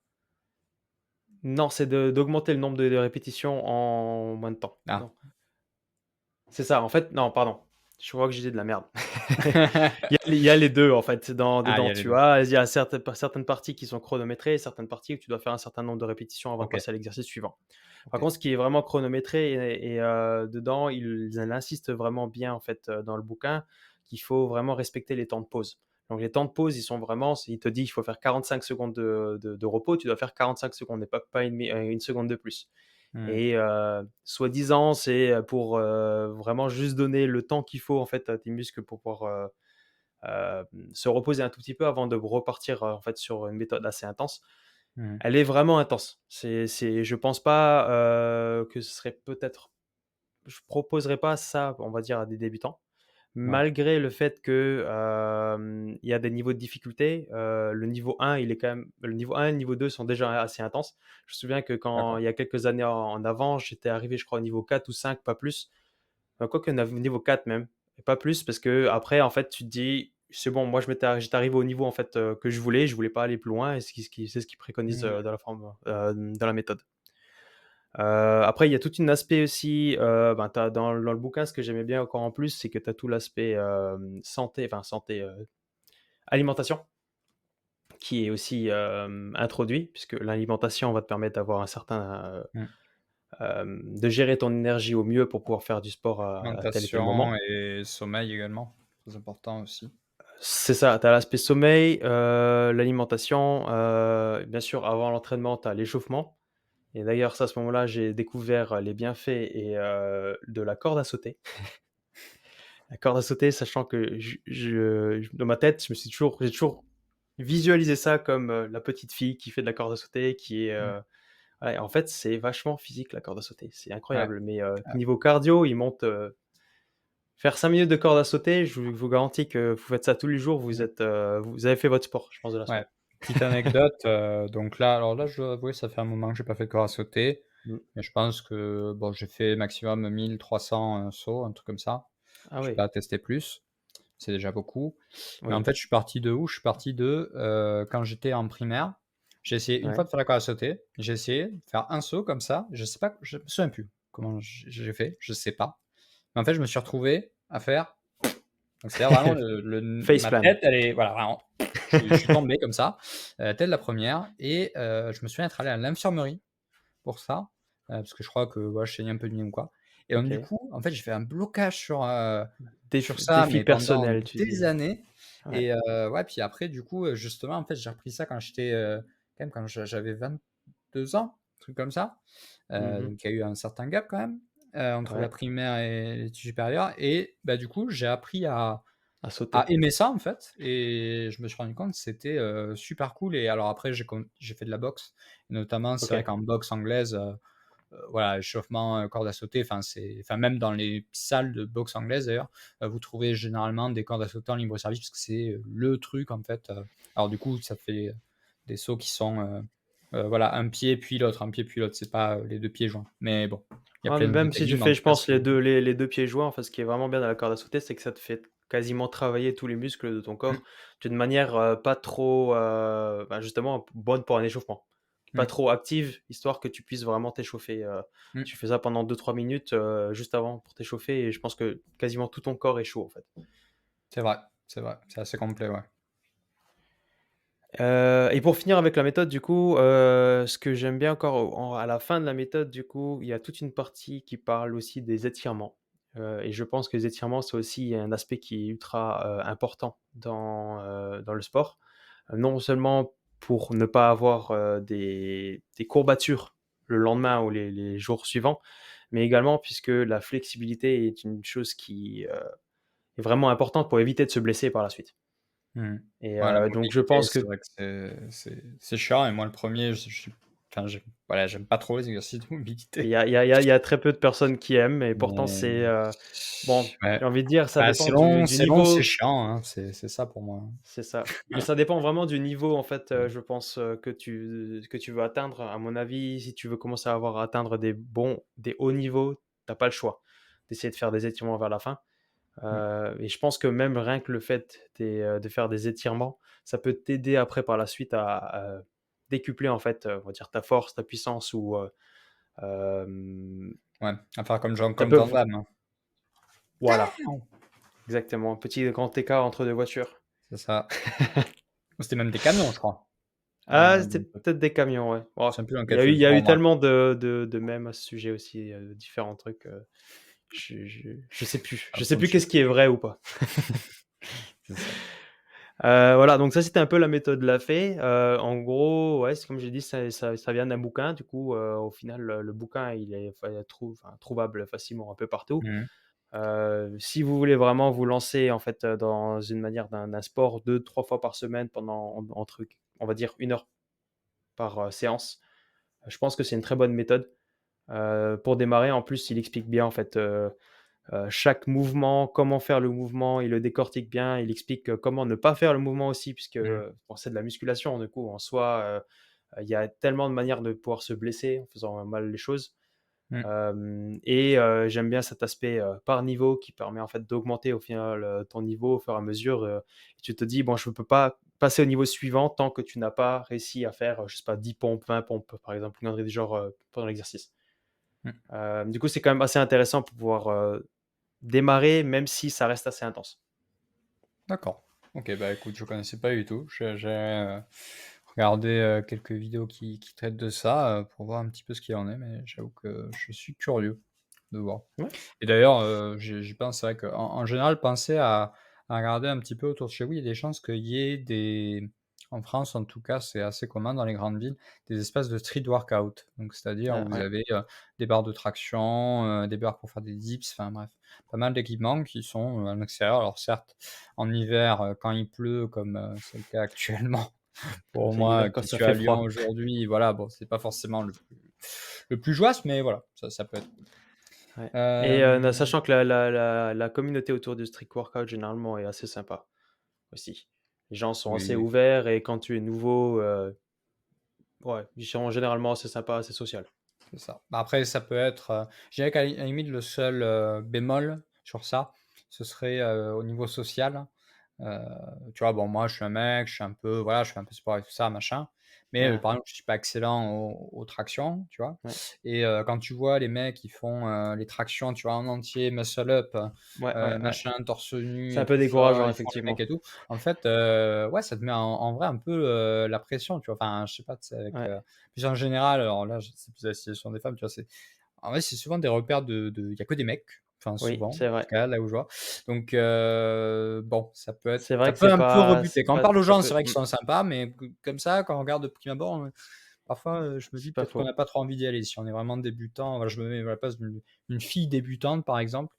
non, c'est d'augmenter le nombre de répétitions en moins de temps. Ah. Non. C'est ça, en fait non, pardon. Je crois que j'ai dit de la merde. Il y a les 2 en fait, Ah, il dedans. y a les Tu 2. as il y a certaines parties qui sont chronométrées et certaines parties où tu dois faire un certain nombre de répétitions avant de OK, passer à l'exercice suivant. Par OK. contre, ce qui est vraiment chronométré dedans, ils insistent vraiment bien en fait, dans le bouquin, qu'il faut vraiment respecter les temps de pause. Donc les temps de pause, ils sont vraiment il te dit: «Il faut faire 45 secondes de repos», tu dois faire 45 secondes et pas 1 seconde de plus. Mmh. Et soi-disant, c'est, pour, vraiment juste donner le temps qu'il faut en fait à tes muscles pour pouvoir, se reposer un tout petit peu avant de repartir, en fait sur une méthode assez intense. Mmh. Elle est vraiment intense. Je pense pas, que ce serait peut-être je proposerais pas ça, on va dire, à des débutants. Ouais, Malgré le fait que, il y a des niveaux de difficulté, le niveau 1 et le niveau 2 sont déjà assez intenses. Je me souviens que quand d'accord. il y a quelques années en avant, j'étais arrivé, je crois, au niveau 4 ou 5, pas plus. Quoique niveau 4 même, et pas plus parce qu'après, en fait, tu te dis: «C'est bon, moi j'étais arrivé au niveau, en fait, que je voulais pas aller plus loin» et c'est ce qu'ils préconisent, Mmh. dans la méthode. Après, il y a tout un aspect aussi, ben, tu dans le bouquin, ce que j'aimais bien encore en plus, c'est que tu as tout l'aspect, santé, alimentation qui est aussi, introduit puisque l'alimentation va te permettre d'avoir un certain, Mmh. de gérer ton énergie au mieux pour pouvoir faire du sport à tel et tel Alimentation moment. et sommeil également, très important aussi. C'est ça, tu as l'aspect sommeil, l'alimentation, bien sûr avant l'entraînement, tu as l'échauffement. et d'ailleurs, c'est à ce moment-là, j'ai découvert les bienfaits de la corde à sauter. La corde à sauter, sachant que dans ma tête, j'ai toujours visualisé ça comme, la petite fille qui fait de la corde à sauter, Mmh. ouais, en fait, c'est vachement physique la corde à sauter, c'est Ouais. incroyable, mais niveau cardio, il monte, faire 5 minutes de corde à sauter, je vous garantis que vous faites ça tous les jours, Mmh. vous avez fait votre sport, je pense, de la Ouais. semaine. Petite anecdote, donc là, alors là, je dois avouer, ça fait un moment que j'ai pas fait de corde à sauter, Mmh. mais je pense que, bon, j'ai fait maximum 1 300 sauts, un truc comme ça. Ah Je oui, pas testé plus, c'est déjà beaucoup. Mais en oui, fait, je suis parti de où? Je suis parti de, quand j'étais en primaire, j'ai essayé une fois ouais. de faire la corde à sauter. J'ai essayé de faire un saut comme ça, je sais pas, je me souviens plus comment j'ai fait, je sais pas. Mais en fait, je me suis retrouvé à faire, donc c'est-à-dire vraiment ma Facepalm. tête, elle est voilà, vraiment, je suis tombé comme ça, telle la première et je me souviens être allé à l'infirmerie pour ça, parce que je crois que, voilà, je saignais un peu du nez ou quoi et donc du OK. coup, en fait, j'ai fait un blocage sur ça, Défi mais pendant personnel, tu des dis? années Ouais, et ouais, puis après du coup, justement, en fait, j'ai repris ça quand j'étais, quand même quand j'avais 22 ans, un truc comme ça, mmh, donc il y a eu un certain gap quand même, entre la ouais, primaire et l'études supérieures et bah, du coup, j'ai appris à à sauter. aimer ça, en fait et je me suis rendu compte que c'était, super cool et alors après j'ai fait de la boxe, notamment, c'est vrai OK. qu'en boxe anglaise, voilà, échauffement, corde à sauter, enfin même dans les salles de boxe anglaise d'ailleurs, vous trouvez généralement des cordes à sauter en libre service parce que c'est, le truc en fait, alors du coup, ça fait des sauts qui sont, voilà, un pied puis l'autre, c'est pas, les 2 pieds joints. Mais bon, il y a Ah, plein de même si techniques, tu mais en fais, tout je cas, pense, les 2 pieds joints, en fait, ce qui est vraiment bien dans la corde à sauter, c'est que ça te fait quasiment travailler tous les muscles de ton mmh, corps d'une manière, pas trop, bah, justement bonne pour un échauffement. Pas mmh, trop active, histoire que tu puisses vraiment t'échauffer, mmh. tu fais ça pendant 2 3 minutes, juste avant pour t'échauffer et je pense que quasiment tout ton corps est chaud, en fait. C'est vrai, c'est assez complet, ouais. Et pour finir avec la méthode, du coup, ce que j'aime bien encore à la fin de la méthode, du coup, il y a toute une partie qui parle aussi des étirements. Et je pense que les étirements, c'est aussi un aspect qui est ultra, important dans le sport. Non seulement pour ne pas avoir, des courbatures le lendemain ou les jours suivants, mais également puisque la flexibilité est une chose qui, est vraiment importante pour éviter de se blesser par la suite. Mmh. Et Ouais, la donc je mobilité, pense c'est que vrai que c'est chiant et moi le premier je suis enfin, voilà, j'aime pas trop les exercices de il mobilité. y a il y a il y a il y a très peu de personnes qui aiment et pourtant c'est, Mais bon, ouais, j'ai envie de dire ça bah, dépend du c'est long, c'est niveau, chiant, hein, c'est ça pour moi. c'est ça. Mais ça dépend vraiment du niveau en fait, Mmh. je pense, que tu veux atteindre. À mon avis, si tu veux commencer à atteindre des hauts niveaux, tu as pas le choix d'essayer de faire des étirements vers la fin. Mmh. Et je pense que même rien que le fait de faire des étirements, ça peut t'aider après par la suite à décupler en fait, on va dire ta force, ta puissance ou, hem, Ouais, à faire comme Jean ça comme peut Van v Damme, hein. voilà. Exactement, un petit grand écart entre 2 voitures. C'est ça. C'était même des camions, je crois. Ah, c'était Je peut-être des camions, ouais. me Oh, souviens plus dans il y quel a eu il film. y a Bon eu bref. tellement de mèmes à ce sujet aussi, différents trucs, je Ah sais pour le plus sujet. qu'est-ce qui est vrai ou pas. C'est ça. Voilà, donc ça, c'était un peu la méthode Lafay. En gros, ouais, c'est comme j'ai dit, ça vient d'un bouquin. Du coup, au final, le bouquin, il est enfin, trouvable facilement un peu partout. Mmh. Si vous voulez vraiment vous lancer, en fait, dans une manière d'un sport 2 3 fois par semaine pendant entre, on va dire 1 heure par, séance, je pense que c'est une très bonne méthode. Pour démarrer, en plus, il explique bien, en fait, chaque mouvement, comment faire le mouvement, il le décortique bien, il explique, comment ne pas faire le mouvement aussi puisque, Mmh. bon, c'est de la musculation du coup en soi, il y a tellement de manières de pouvoir se blesser en faisant mal les choses. Mmh. J'aime bien cet aspect, par niveau qui permet en fait d'augmenter au final, ton niveau au fur et à mesure, et tu te dis: «Bon, je ne peux pas passer au niveau suivant tant que tu n'as pas réussi à faire, je sais pas 10 pompes, 20 pompes», par exemple, une connerie du genre, pendant l'exercice. Mmh. Du coup, c'est quand même assez intéressant pour pouvoir, démarrer, même si ça reste assez intense. D'accord. OK, bah, écoute, je connaissais pas du tout. J'ai regardé, quelques vidéos qui traitent de ça, pour voir un petit peu ce qu'il en est, mais j'avoue que je suis curieux de voir. Ouais. Et d'ailleurs, j'y pense, c'est vrai qu'en général, pensez à regarder un petit peu autour de chez vous. Il y a des chances qu'il y ait des en France en tout cas, c'est assez commun dans les grandes villes, des espaces de street workout. Donc c'est-à-dire où vous Ouais. avez, des barres de traction, des barres pour faire des dips, enfin bref, pas mal d'équipements qui sont, à l'extérieur. Alors certes, en hiver, quand il pleut comme, c'est le cas actuellement pour C'est moi, l'hiver quand qui ça suis à fait Lyon froid. aujourd'hui, voilà, bon, c'est pas forcément le plus joyeux, mais voilà, ça peut être cool. Ouais et Hem, sachant que la communauté autour du street workout généralement est assez sympa aussi. Les gens sont oui, assez oui. ouverts et quand tu es nouveau, ouais, ils sont généralement assez sympas, assez social. C'est ça. Bah, après ça peut être, je dirais qu'à la limite le seul, bémol sur ça, ce serait, au niveau social. Heu, Tu vois, bon moi je suis un mec, je suis un peu voilà, je fais un peu sport et tout ça machin, mais Ouais, par exemple je suis pas excellent aux tractions, tu vois? ouais, Et quand tu vois les mecs qui font, les tractions, tu vois, en entier, muscle up, ouais, ouais, ouais. machin, torse C'est nu un et peu tout ça, décourageant ils font les mecs effectivement. et tout. En fait, ouais, ça te met en vrai un peu, la pression, tu vois? Enfin, je sais pas, tu sais avec, Ouais, puis en général, alors là, c'est plus la situation des femmes, tu vois? C'est en vrai, c'est souvent des repères de il y a que des mecs, enfin oui, souvent, en c'est tout vrai. cas, là où je vois. Donc bon, C'est vrai ça que peut un peu rebuter. c'est Quand on pas parle aux ça gens, c'est peut vrai qu'ils sont sympas, mais comme ça, quand on regarde de prime abord, parfois, je me dis c'est pas peut-être qu'on faux. n'a pas trop envie d'y aller. Si on est vraiment débutant, voilà, je me mets à la place d'une fille débutante, par exemple.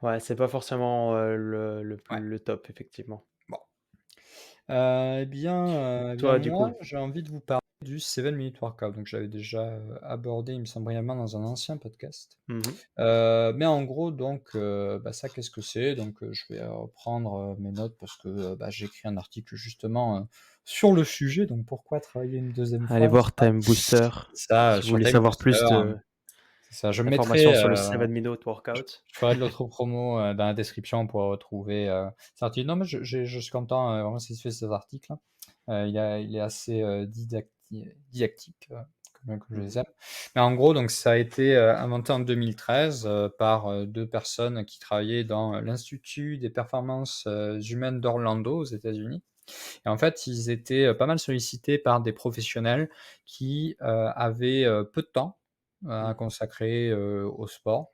Ouais, c'est pas forcément, Ouais, le top effectivement. bon. Eh bien Toi du moi, coup? j'ai envie de vous parler du 7 minute workout. Donc j'avais déjà, abordé, il me semble brièvement dans un ancien podcast. Mmh mh. Mais en gros donc, bah, ça qu'est-ce que c'est? Donc, je vais reprendre, mes notes parce que, bah, j'ai écrit un article justement, sur le sujet, donc pourquoi travailler une deuxième Allez fois et voir cetera. Time Booster Ça, si vous sur voulez Time savoir plus Booster, de c'est ça. Je mettrai, d'informations sur le 7 minute je workout. je ferai de l'auto-promo, dans la description pour retrouver, cet article. Non mais je suis content, vraiment satisfait de cet article, hein. Il est assez, didactique, comme je Mmh les mh. aime. Mais en gros, donc ça a été, inventé en 2013, par, 2 personnes qui travaillaient dans l'Institut des performances, humaines d'Orlando aux États-Unis. Et en fait, ils étaient, pas mal sollicités par des professionnels qui, avaient, peu de temps, à Mmh. consacrer, au sport,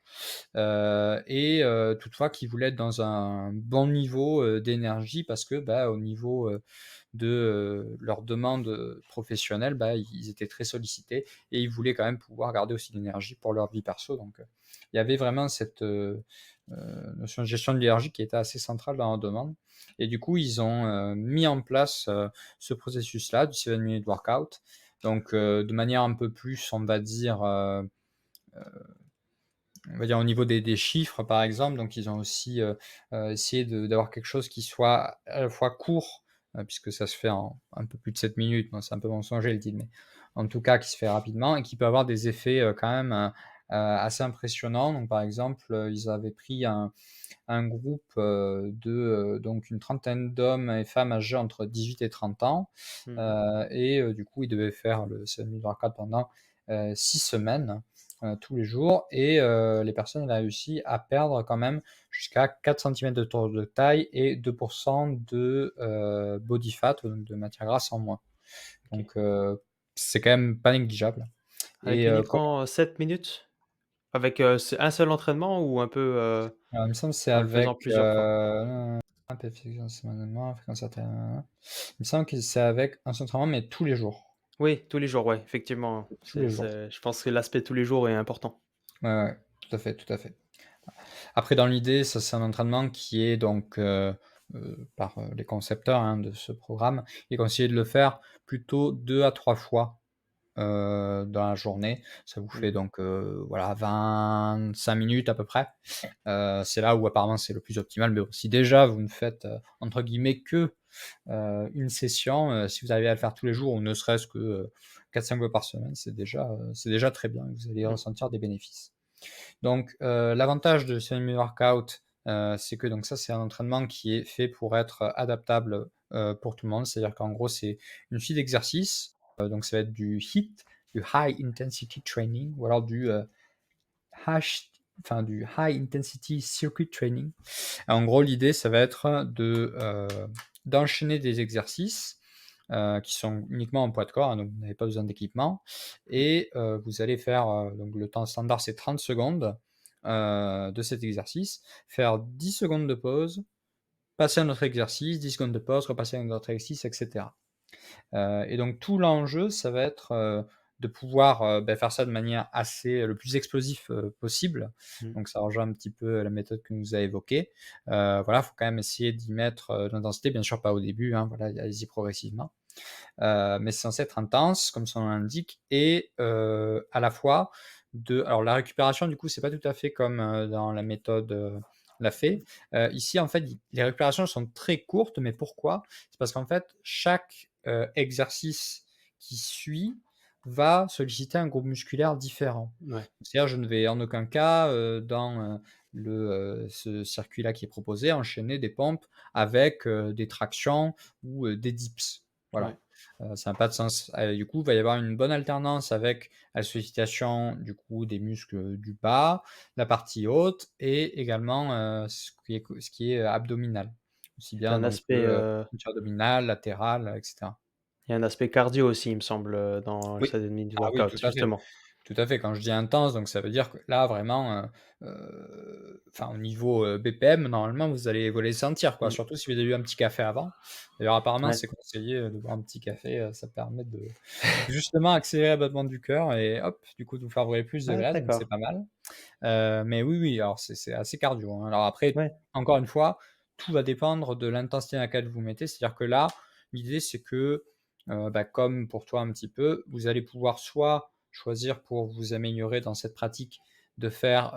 et toutefois qui voulaient être dans un bon niveau, d'énergie parce que, bah, au niveau, de, leurs demandes, professionnelles, bah, ils étaient très sollicités et ils voulaient quand même pouvoir garder aussi de l'énergie pour leur vie perso. Donc, il y avait vraiment cette, notion de gestion de l'énergie qui était assez centrale dans la demande. Et du coup, ils ont, mis en place, ce processus-là du 7 minute workout. Donc, de manière un peu plus, on va dire au niveau des chiffres, par exemple. Donc ils ont aussi, essayé d'avoir quelque chose qui soit à la fois court, puisque ça se fait en un peu plus de 7 minutes. Bon, c'est un peu mensonger le titre, mais en tout cas qui se fait rapidement et qui peut avoir des effets, quand même, assez impressionnants. Donc par exemple, ils avaient pris un groupe, donc une trentaine d'hommes et femmes âgés entre 18 et 30 ans, Mmh mh. et du coup, ils devaient faire le semi-workout pendant, 6 semaines, tous les jours. Et les personnes avaient réussi à perdre quand même jusqu'à 4 centimètres de tour de taille et 2 de, body fat, donc de matière grasse en moins. OK. Donc c'est quand même pas négligeable. Avec Et com uniquement, 7 minutes? Avec, c'est un seul entraînement ou un peu, alors il me semble que c'est en le faisant avec, plusieurs fois? fréquence il me semble que c'est avec un seul entraînement, mais tous les jours. Oui, tous les jours, ouais, effectivement. Tous les jours. Je pense que l'aspect tous les jours est important. Ouais, ouais, tout à fait, tout à fait. Après dans l'idée, ça c'est un entraînement qui est donc, par, les concepteurs, hein, de ce programme, il est conseillé de le faire plutôt 2 à 3 fois, dans la journée. Ça vous fait Mmh. donc, voilà 25 minutes à peu près. C'est là où apparemment c'est le plus optimal, mais bon, si déjà vous ne faites, entre guillemets «que», une session, si vous arrivez à le faire tous les jours ou ne serait-ce que, 4-5 fois par semaine, c'est déjà très bien et vous allez Mmh. ressentir des bénéfices. Donc, l'avantage de semi-workout, c'est que donc ça, c'est un entraînement qui est fait pour être adaptable, pour tout le monde. C'est-à-dire qu'en gros, c'est une suite d'exercices, donc ça va être du HIIT, du High Intensity Training ou alors hash du High Intensity Circuit Training. En gros, l'idée, ça va être d'enchaîner des exercices, qui sont uniquement en poids de corps, hein, donc vous n'avez pas besoin d'équipement. Mmh. Et vous allez faire, donc le temps standard, c'est 30 secondes, de cet exercice, faire 10 secondes de pause, passer à un autre exercice, 10 secondes de pause, repasser à un autre exercice et cetera. Et donc tout l'enjeu, ça va être, de pouvoir, faire ça de manière assez le plus explosif, possible. Mmh. Donc ça rejoint un petit peu la méthode que nous a évoquée. Voilà, faut quand même essayer d'y mettre, de l'intensité, bien sûr pas au début, hein, voilà, allez-y progressivement. Mais c'est censé être intense, comme son nom l'indique et à la fois alors la récupération du coup, c'est pas tout à fait comme, dans la méthode, l'a fait. Ici en fait, les récupérations sont très courtes, mais pourquoi? C'est parce qu'en fait, chaque, exercice qui suit va solliciter un groupe musculaire différent. Ouais, C'est-à-dire, je ne vais en aucun cas, dans, ce circuit-là qui est proposé, enchaîner des pompes avec, des tractions ou, des dips. ouais. Voilà. Ça n'a pas de sens. Du coup, il va y avoir une bonne alternance avec la sollicitation du coup des muscles du bas, la partie haute et également, ce qui est abdominal. Aussi Il y a bien un donc, aspect, ceinture abdominale, latérale, et cetera. il y a un aspect cardio aussi, il me semble, dans Oui. cette mini Ah oui, workout, tout à fait. justement. Tout à fait. Quand je dis intense, donc ça veut dire que là vraiment, enfin au niveau, BPM, normalement vous allez sentir quoi, Mmh. surtout si vous avez eu un petit café avant. D'ailleurs apparemment Ouais. c'est conseillé, de boire un petit café, ça permet de justement accélérer le battement du cœur et hop, du coup de vous faire brûler plus de Ah graisse, donc c'est d'accord. pas mal. Mais oui, oui, alors c'est assez cardio, hein. Alors après, Ouais. encore une fois, tout va dépendre de l'intensité à laquelle vous mettez. C'est-à-dire que là, l'idée c'est que, comme pour toi un petit peu, vous allez pouvoir soit choisir pour vous améliorer dans cette pratique de faire,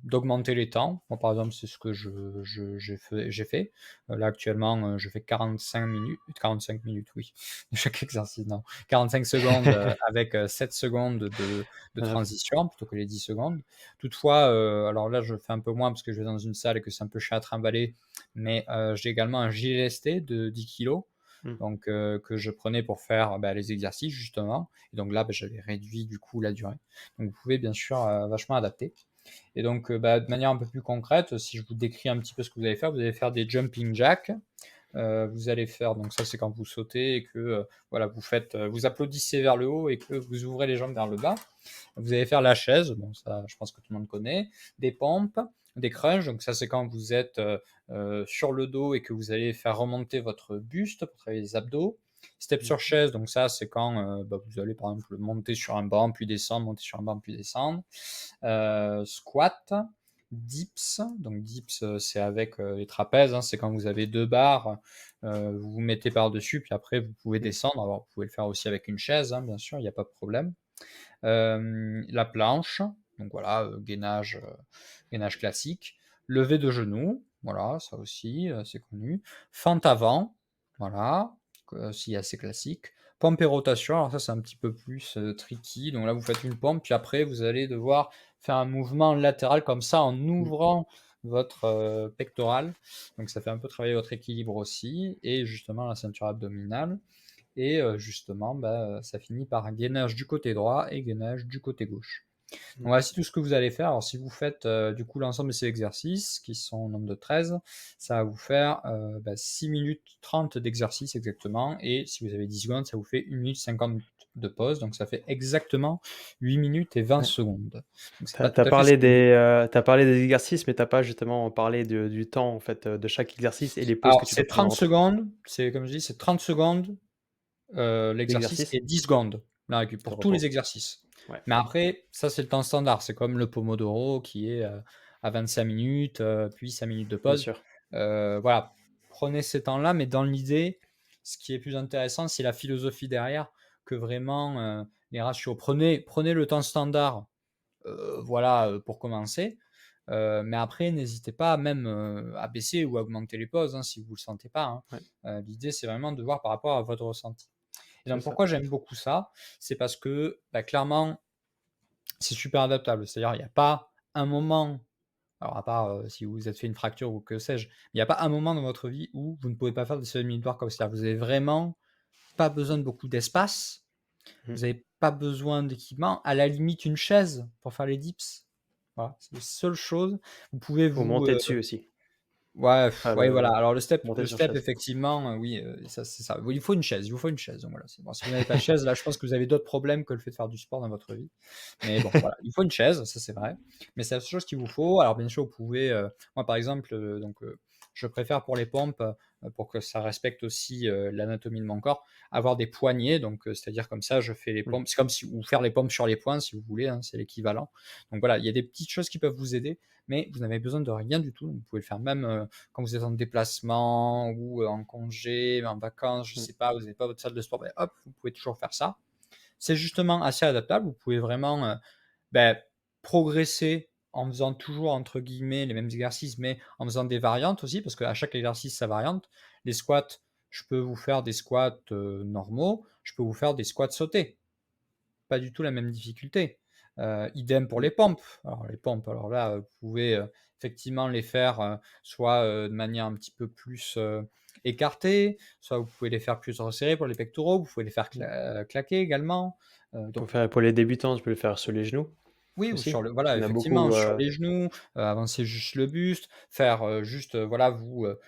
d'augmenter les temps. Moi, par exemple, c'est ce que j'ai fait. Là actuellement, je fais 45 minutes, oui, de chaque exercice, non, 45 secondes, avec, 7 secondes de Heu, transition plutôt que les 10 secondes. Toutefois, alors là, je fais un peu moins parce que je vais dans une salle et que c'est un peu chiant à trimballer, mais j'ai également un gilet lesté de 10 kilos, mmh. donc que je prenais pour faire, les exercices justement et donc là, j'avais réduit du coup la durée. Donc vous pouvez bien sûr, vachement adapter et donc de manière un peu plus concrète, si je vous décris un petit peu ce que vous allez faire des jumping jacks. Vous allez faire donc ça, c'est quand vous sautez et que, voilà, vous applaudissez vers le haut et que vous ouvrez les jambes vers le bas. Vous allez faire la chaise, bon ça, je pense que tout le monde connaît, des pompes, des crunchs, donc ça, c'est quand vous êtes, sur le dos et que vous allez faire remonter votre buste pour travailler les abdos. Step sur Mmh. chaise, donc ça, c'est quand, vous allez, par exemple, monter sur un banc, puis descendre, monter sur un banc, puis descendre. Squat, dips, donc dips, c'est avec, les trapèzes, hein, c'est quand vous avez 2 barres, vous vous mettez par-dessus, puis après vous pouvez Mmh. descendre. Alors vous pouvez le faire aussi avec une chaise, hein, bien sûr, il y a pas de problème. La planche, donc voilà, gainage classique. Levé de genoux, voilà, ça aussi, c'est connu. Fente avant, voilà, aussi assez classique. Pompe et rotation, alors ça, c'est un petit peu plus, tricky, donc là, vous faites une pompe, puis après vous allez devoir faire un mouvement latéral comme ça en Mmh. ouvrant votre, pectoral, donc ça fait un peu travailler votre équilibre aussi et justement la ceinture abdominale et justement, ça finit par un gainage du côté droit et gainage du côté gauche. Donc Mmh. voici tout ce que vous allez faire. Alors si vous faites, du coup l'ensemble de ces exercices qui sont au nombre de 13, ça va vous faire, 6 minutes 30 d'exercice exactement et si vous avez 10 secondes, ça vous fait 1 minute 50 de pause, donc ça fait exactement 8 minutes et 20 Ouais. secondes. Donc c'est Tu pas as tout à fait ce que tu parlé des exercices, mais tu as pas justement parlé du temps, en fait, de chaque exercice et les pauses que alors tu dois c'est prendre 30 entre secondes, c'est comme je dis, c'est 30 secondes l'exercice l'exercice et 10 secondes la récup de pour tous les repos. exercices. Ouais. Mais après, ça, c'est le temps standard. C'est comme le Pomodoro qui est, à 25 minutes, puis 5 minutes de Bien pause. sûr. Voilà, prenez ces temps-là, mais dans l'idée, ce qui est plus intéressant, c'est la philosophie derrière que vraiment, les ratios. Prenez le temps standard, voilà, pour commencer, mais après n'hésitez pas même, à baisser ou à augmenter les pauses, hein, si vous le sentez pas, hein. Ouais, L'idée, c'est vraiment de voir par rapport à votre ressenti. Et c'est donc ça. pourquoi j'aime beaucoup ça? C'est parce que, clairement, c'est super adaptable. C'est-à-dire, il y a pas un moment, alors à part, si vous vous êtes fait une fracture ou que sais-je, il y a pas un moment dans votre vie où vous ne pouvez pas faire des semi-victoires comme ça. Vous avez vraiment pas besoin de beaucoup d'espace, Mmh. vous avez pas besoin d'équipement, à la limite une chaise pour faire les dips. Voilà, c'est les seules choses. Vous pouvez Ou vous, monter dessus aussi. ouais, Ah ouais, voilà. le Alors le step monter le sur step chaise. effectivement, oui, ça c'est ça. Oui, il faut une chaise, il vous faut une chaise, donc voilà, c'est bon. Si vous n'avez pas de chaise, là, je pense que vous avez d'autres problèmes que le fait de faire du sport dans votre vie. Mais bon, voilà, il faut une chaise, ça c'est vrai. Mais c'est la seule chose qu'il vous faut. Alors bien sûr, vous pouvez, moi par exemple, je préfère pour les pompes, pour que ça respecte aussi, l'anatomie de mon corps. Avoir des poignets, donc c'est-à-dire comme ça, je fais les Mmh. pompes. C'est comme si ou faire les pompes sur les poings si vous voulez, hein, c'est l'équivalent. Donc voilà, il y a des petites choses qui peuvent vous aider, mais vous n'avez besoin de rien du tout. Vous pouvez le faire même, quand vous êtes en déplacement ou, en congé, en vacances, je Mmh. sais pas, vous n'avez pas votre salle de sport, beh, hop, vous pouvez toujours faire ça. C'est justement assez adaptable. Vous pouvez vraiment, beh, progresser en faisant toujours entre guillemets «les mêmes exercices», mais en faisant des variantes aussi, parce qu'à chaque exercice sa variante. Les squats, je peux vous faire des squats, normaux, je peux vous faire des squats sautés. Pas du tout la même difficulté. Idem pour Mmh. les pompes. Alors les pompes, alors là, vous pouvez, effectivement les faire, soit, de manière un petit peu plus, écartée, soit vous pouvez les faire plus resserrés pour les pectoraux, vous pouvez les faire Mmh. claquer également, Pour donc faire pour les débutants, tu peux le faire sur les genoux oui, ou sur aussi? le voilà, Il y en a effectivement, beaucoup, sur les genoux, avancer juste le buste, faire, juste, voilà,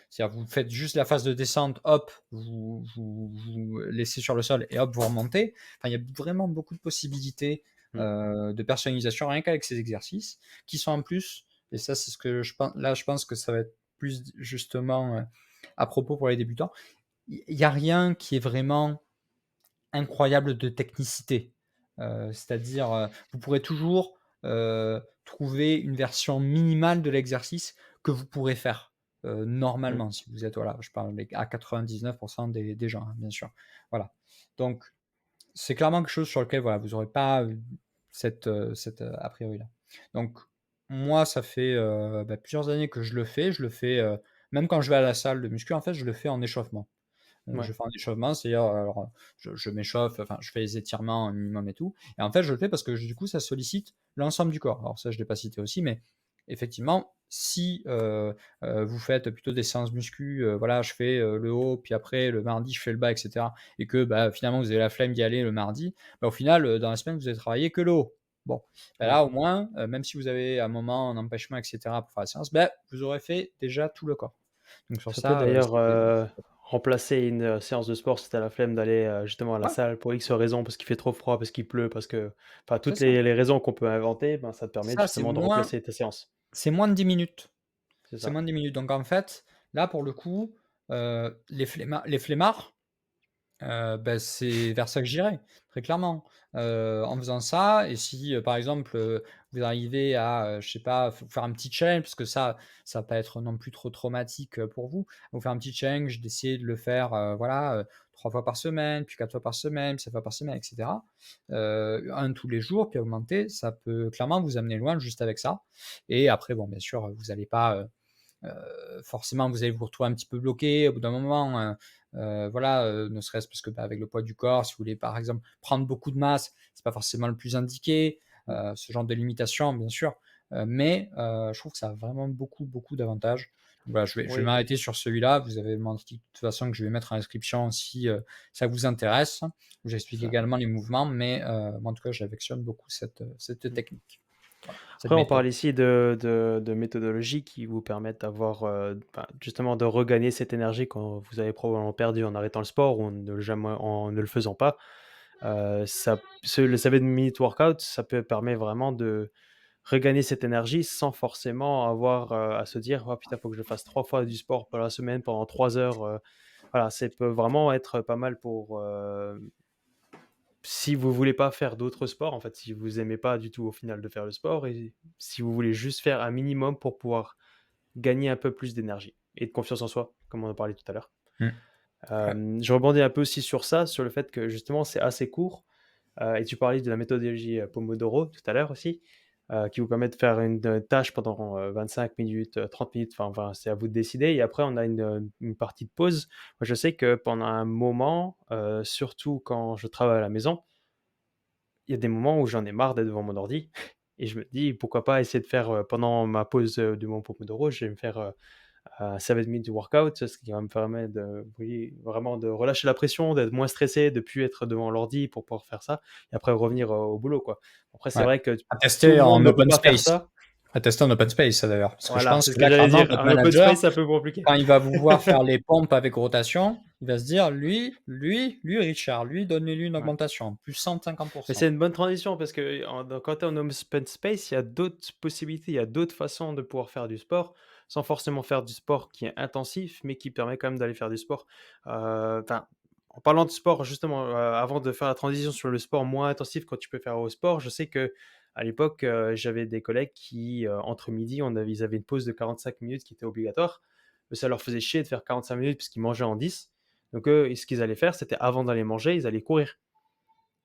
c'est-à-dire vous faites juste la phase de descente, hop, vous laissez sur le sol et hop, vous remontez. Enfin, il y a vraiment beaucoup de possibilités, mmh, de personnalisation rien qu'avec ces exercices qui sont en plus et ça, c'est ce que je pense que ça va être plus justement, à propos pour les débutants. Il y a rien qui est vraiment incroyable de technicité. C'est-à-dire, vous pourrez toujours, trouver une version minimale de l'exercice que vous pourrez faire, mmh. normalement si vous êtes voilà, je parle à 99 des gens, hein, bien sûr. Voilà. Donc c'est clairement quelque chose sur lequel, voilà, vous n'aurez pas, a priori là. Donc moi, ça fait, plusieurs années que je le fais. Je le fais, même quand je vais à la salle de muscu, en fait, je le fais en échauffement. Ouais. Je fais un échauffement, c'est-à-dire, alors, je m'échauffe, enfin, je fais les étirements un minimum et tout et en fait, je le fais parce que du coup, ça sollicite l'ensemble du corps. Alors ça, je l'ai pas cité aussi, mais effectivement, si, vous faites plutôt des séances muscu, voilà, je fais, le haut, puis après le mardi, je fais le bas et cetera et que, bah, finalement, vous avez la flemme d'y aller le mardi, bah, au final, dans la semaine, vous allez travailler que le haut. Bon, bah, Ouais. là, au moins, même si vous avez un moment un empêchement et cetera pour faire la séance, bah, vous aurez fait déjà tout le corps. Donc sur Ça peut ça, d'ailleurs, c'est remplacer une, séance de sport si tu as la flemme d'aller, justement à la ouais, salle pour X raisons, parce qu'il fait trop froid, parce qu'il pleut, parce que enfin c'est toutes ça. les raisons qu'on peut inventer, ben, ça te permet Ça, justement de remplacer ta séance. c'est moins de 10 minutes. C'est C'est ça. moins de 10 minutes. Donc en fait, là, pour le coup, les flemmards, bah, c'est vers ça que j'irais, très clairement. En faisant ça et si, par exemple, vous arrivez à, je sais pas, faire un petit challenge parce que ça va pas être non plus trop traumatique, pour vous. Vous faire un petit challenge, d'essayer de le faire, voilà, 3 fois par semaine, puis 4 fois par semaine, puis 7 fois par semaine et cetera. 1 tous les jours, puis augmenter, ça peut clairement vous amener loin juste avec ça et après bon, bien sûr, vous allez pas, forcément vous allez vous retrouver un petit peu bloqué au bout d'un moment, voilà, ne serait-ce parce que, bah, avec le poids du corps, si vous voulez par exemple prendre beaucoup de masse, c'est pas forcément le plus indiqué, Mmh. ce genre de limitation bien sûr, mais je trouve que ça a vraiment beaucoup, beaucoup d'avantages. Donc voilà, je vais Oui, m'arrêter sur celui-là. Vous avez demandé de toute façon que je vais mettre en description si, ça vous intéresse. Où c'est j'explique ça. également les mouvements, mais moi en tout cas j'affectionne beaucoup cette Mmh. technique. Voilà, cette Après, on méthode. parle ici de méthodologies qui vous permettent d'avoir, bah, justement de regagner cette énergie quand vous avez probablement perdu en arrêtant le sport ou en ne le faisant pas. Le 7 minute workout, ça peut permettre vraiment de regagner cette énergie sans forcément avoir, à se dire: «Oh putain, faut que je fasse 3 fois du sport pendant la semaine, pendant 3 heures», voilà, ça peut vraiment être pas mal pour, si vous voulez pas faire d'autres sports, en fait, si vous aimez pas du tout au final de faire le sport et si vous voulez juste faire un minimum pour pouvoir gagner un peu plus d'énergie et de confiance en soi, comme on en parlait tout à l'heure. Mmh. Ouais. Je rebondis un peu aussi sur ça, sur le fait que justement c'est assez court, et tu parlais de la méthodologie, Pomodoro tout à l'heure aussi, qui vous permet de faire une, tâche pendant, 25 minutes, 30 minutes, enfin, c'est à vous de décider et après on a une partie de pause. Moi, je sais que pendant un moment, surtout quand je travaille à la maison, il y a des moments où j'en ai marre d'être devant mon ordi et je me dis: «Pourquoi pas essayer de faire, pendant ma pause, de mon Pomodoro, je vais me faire, un 7 minutes workout», ce qui va me permettre de oui, vraiment de relâcher la pression, d'être moins stressé, de plus être devant l'ordi pour pouvoir faire ça et après revenir, au boulot, quoi. Après c'est Ouais. vrai que À tout tester le monde en ne peut open pas faire space. ça. À tester en open space ça d'ailleurs, parce que je Voilà, pense c'est ce que que là j'allais clairement dire. votre En open manager, space, c'est un peu compliqué. quand il va vous voir faire les pompes avec rotation, il va se dire: «Lui Richard, lui donnez-lui une Ouais. augmentation, plus Mais 150%». c'est une bonne transition parce que quand tu es en open space, il y a d'autres possibilités, il y a d'autres façons de pouvoir faire du sport. sans forcément faire du sport qui est intensif, mais qui permet quand même d'aller faire du sport. Enfin, en parlant de sport justement, avant de faire la transition sur le sport moins intensif quand tu peux faire au sport, je sais qu'à l'époque, j'avais des collègues qui, entre midi, ils avaient une pause de 45 minutes qui était obligatoire. Ça leur faisait chier de faire 45 minutes puisqu'ils mangeaient en 10. Donc eux, ce qu'ils allaient faire, c'était avant d'aller manger, ils allaient courir.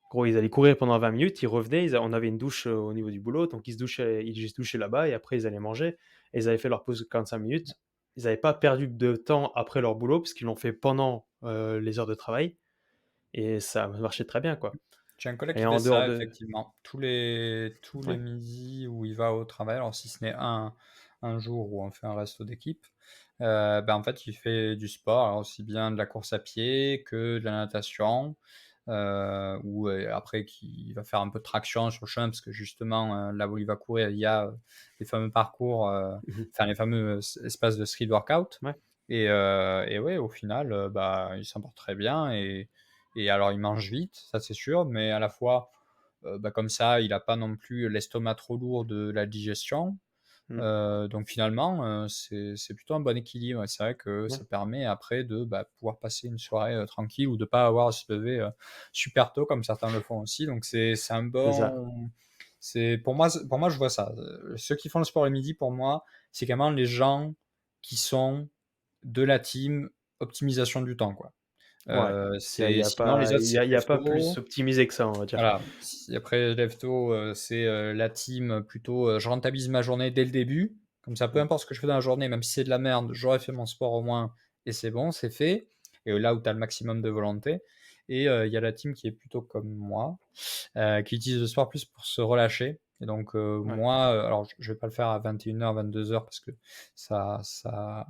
Gros, ils allaient courir pendant 20 minutes, ils revenaient, on avait une douche, au niveau du boulot, donc ils se douchaient là-bas et après ils allaient manger et ils avaient fait leur pause de 45 minutes. Ils n'avaient pas perdu de temps après leur boulot parce qu'ils l'ont fait pendant, les heures de travail et ça marchait très bien, quoi. J'ai un collègue Et qui fait en dehors ça de effectivement. Tous les ouais. midis où il va au travail, alors si ce n'est un jour où on fait un resto d'équipe, en fait, il fait du sport, alors aussi bien de la course à pied que de la natation, ou après qu'il va faire un peu de traction sur le chemin parce que justement, là où il va courir, il y a, les fameux parcours, Mmh mh. enfin les fameux, espaces de street workout Ouais. et ouais, au final, il s'en porte très bien et alors il mange vite, ça c'est sûr, mais à la fois, comme ça, il a pas non plus l'estomac trop lourd de la digestion. Mmh. Donc finalement, c'est plutôt un bon équilibre et c'est vrai que Ouais. ça permet après de, pouvoir passer une soirée, tranquille ou de pas avoir à se lever, super tôt comme certains le font aussi. Donc c'est un C'est ça. bon c'est pour moi je vois ça, ceux qui font le sport le midi pour moi, c'est vraiment les gens qui sont de la team optimisation du temps, quoi. Ouais. Il y C'est a sinon les pas autres il y c'est a il y a pas plus lève-tôt. optimisé que ça, on va dire. Voilà, si après lève-tôt, c'est, la team plutôt, je rentabilise ma journée dès le début. Comme ça, peu Mmh. importe ce que je fais dans la journée, même si c'est de la merde, j'aurais fait mon sport au moins et c'est bon, c'est fait et là où tu as le maximum de volonté et il y a la team qui est plutôt comme moi, qui utilise le sport plus pour se relâcher et donc Ouais. moi, alors je vais pas le faire à 21h-22h parce que ça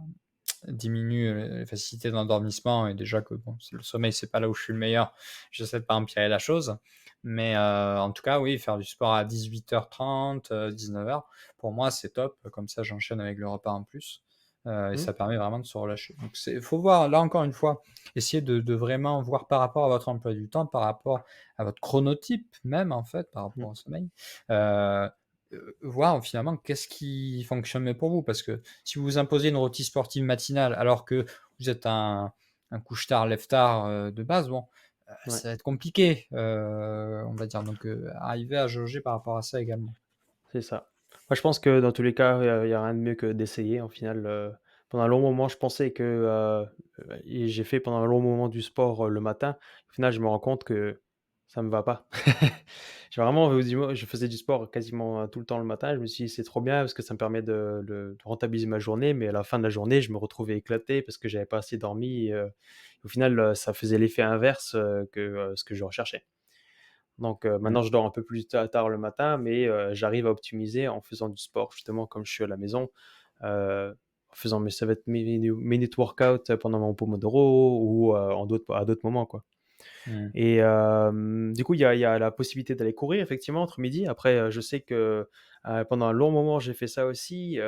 diminue, les facilités d'endormissement et déjà que bon, le sommeil, c'est pas là où je suis le meilleur, j'essaie de pas empirer la chose. Mais en tout cas, oui, faire du sport à 18h30, 19h, pour moi, c'est top. Comme ça, j'enchaîne avec le repas en plus, et Mmh. ça permet vraiment de se relâcher. Donc c'est faut voir, là, encore une fois, essayer de vraiment voir par rapport à votre emploi du temps, par rapport à votre chronotype même, en fait, par rapport Mmh. au sommeil, heu voir finalement qu'est-ce qui fonctionne mieux pour vous. Parce que si vous vous imposez une routine sportive matinale alors que vous êtes un couche-tard, lève-tard, de base, bon, Ouais. ça va être compliqué, on va dire. Donc, arriver à jauger par rapport à ça également. C'est ça. Moi, je pense que dans tous les cas, il y a rien de mieux que d'essayer. Au final, pendant un long moment, je pensais que, et j'ai fait pendant un long moment du sport, le matin. Au final, je me rends compte que ça me va pas. J'ai vraiment je faisais du sport quasiment, tout le temps le matin. Je me suis dit: «C'est trop bien parce que ça me permet de rentabiliser ma journée», mais à la fin de la journée, je me retrouvais éclaté parce que j'avais pas assez dormi, au final, ça faisait l'effet inverse, que, ce que je recherchais. Donc Mmh. maintenant je dors un peu plus tard le matin, mais j'arrive à optimiser en faisant du sport justement comme je suis à la maison, en faisant ça va être minute workout pendant mon pomodoro ou à d'autres moments, quoi. Mmh. Et du coup, il y a la possibilité d'aller courir effectivement entre midi. Après, je sais que, pendant un long moment, j'ai fait ça aussi,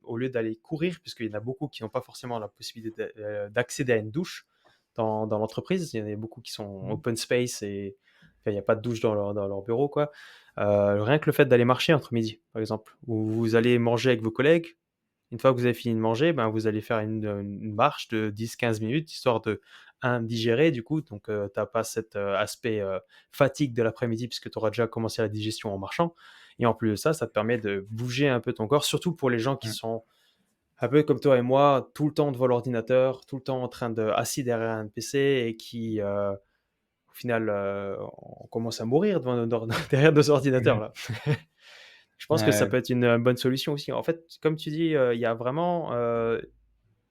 au lieu d'aller courir, puisqu'il y en a beaucoup qui n'ont pas forcément la possibilité d'accéder à une douche dans l'entreprise. Il y en a beaucoup qui sont Mmh. open space et enfin, il y a pas de douche dans leur bureau, quoi. Rien que le fait d'aller marcher entre midi, par exemple, ou vous allez manger avec vos collègues, une fois que vous avez fini de manger, ben, vous allez faire une marche de 10-15 minutes, histoire de digérer du coup, donc tu as pas cet, aspect, fatigue de l'après-midi puisque tu auras déjà commencé la digestion en marchant et en plus de ça, ça te permet de bouger un peu ton corps, surtout pour les gens qui Mmh. sont un peu comme toi et moi, tout le temps devant l'ordinateur, tout le temps en train assis derrière un PC et qui, au final, on commence à mourir devant derrière nos ordinateurs Mmh. là. Je pense que ça Ouais. peut être une, bonne solution aussi. En fait, comme tu dis, il y a vraiment,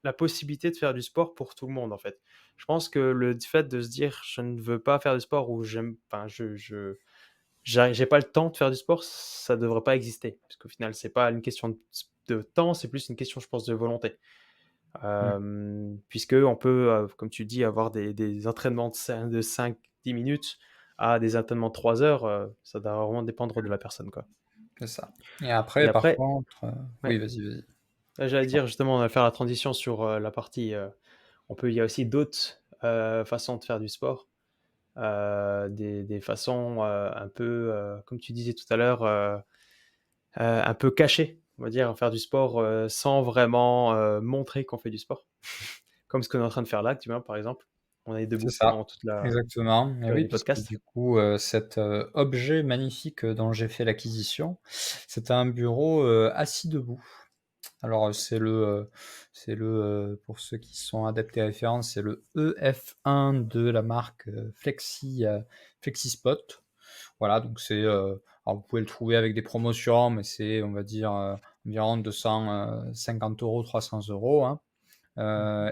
la possibilité de faire du sport pour tout le monde, en fait. Je pense que le fait de se dire: «Je ne veux pas faire de sport» ou «J'aime enfin, j'ai pas le temps de faire du sport», ça devrait pas exister. Parce qu'au final, c'est pas une question de temps, c'est plus une question, je pense, de volonté. Mmh. Puisqu'on peut, comme tu dis, avoir des entraînements de 5-10 minutes à des entraînements de 3 heures, ça doit vraiment dépendre de la personne, quoi. C'est ça et Et après par après contre, oui, ouais, vas-y, vas-y. j'allais Je t'en dire justement, on va faire la transition sur, la partie, il y a aussi d'autres, façons de faire du sport, des façons, un peu, comme tu disais tout à l'heure, un peu cachées. on va dire, faire du sport, sans vraiment, montrer qu'on fait du sport. Comme ce qu'on est en train de faire là actuellement, par exemple. On est C'est debout ça, pendant toute la exactement et durée oui, du puisque podcast. du coup, cet, objet magnifique, dont j'ai fait l'acquisition, c'est un bureau, assis debout. Alors, pour ceux qui sont adeptes à référence, c'est le EF1 de la marque, FlexiSpot. Voilà, donc alors vous pouvez le trouver avec des promotions, mais c'est, on va dire, environ 250 €, 300 €, hein. Mmh.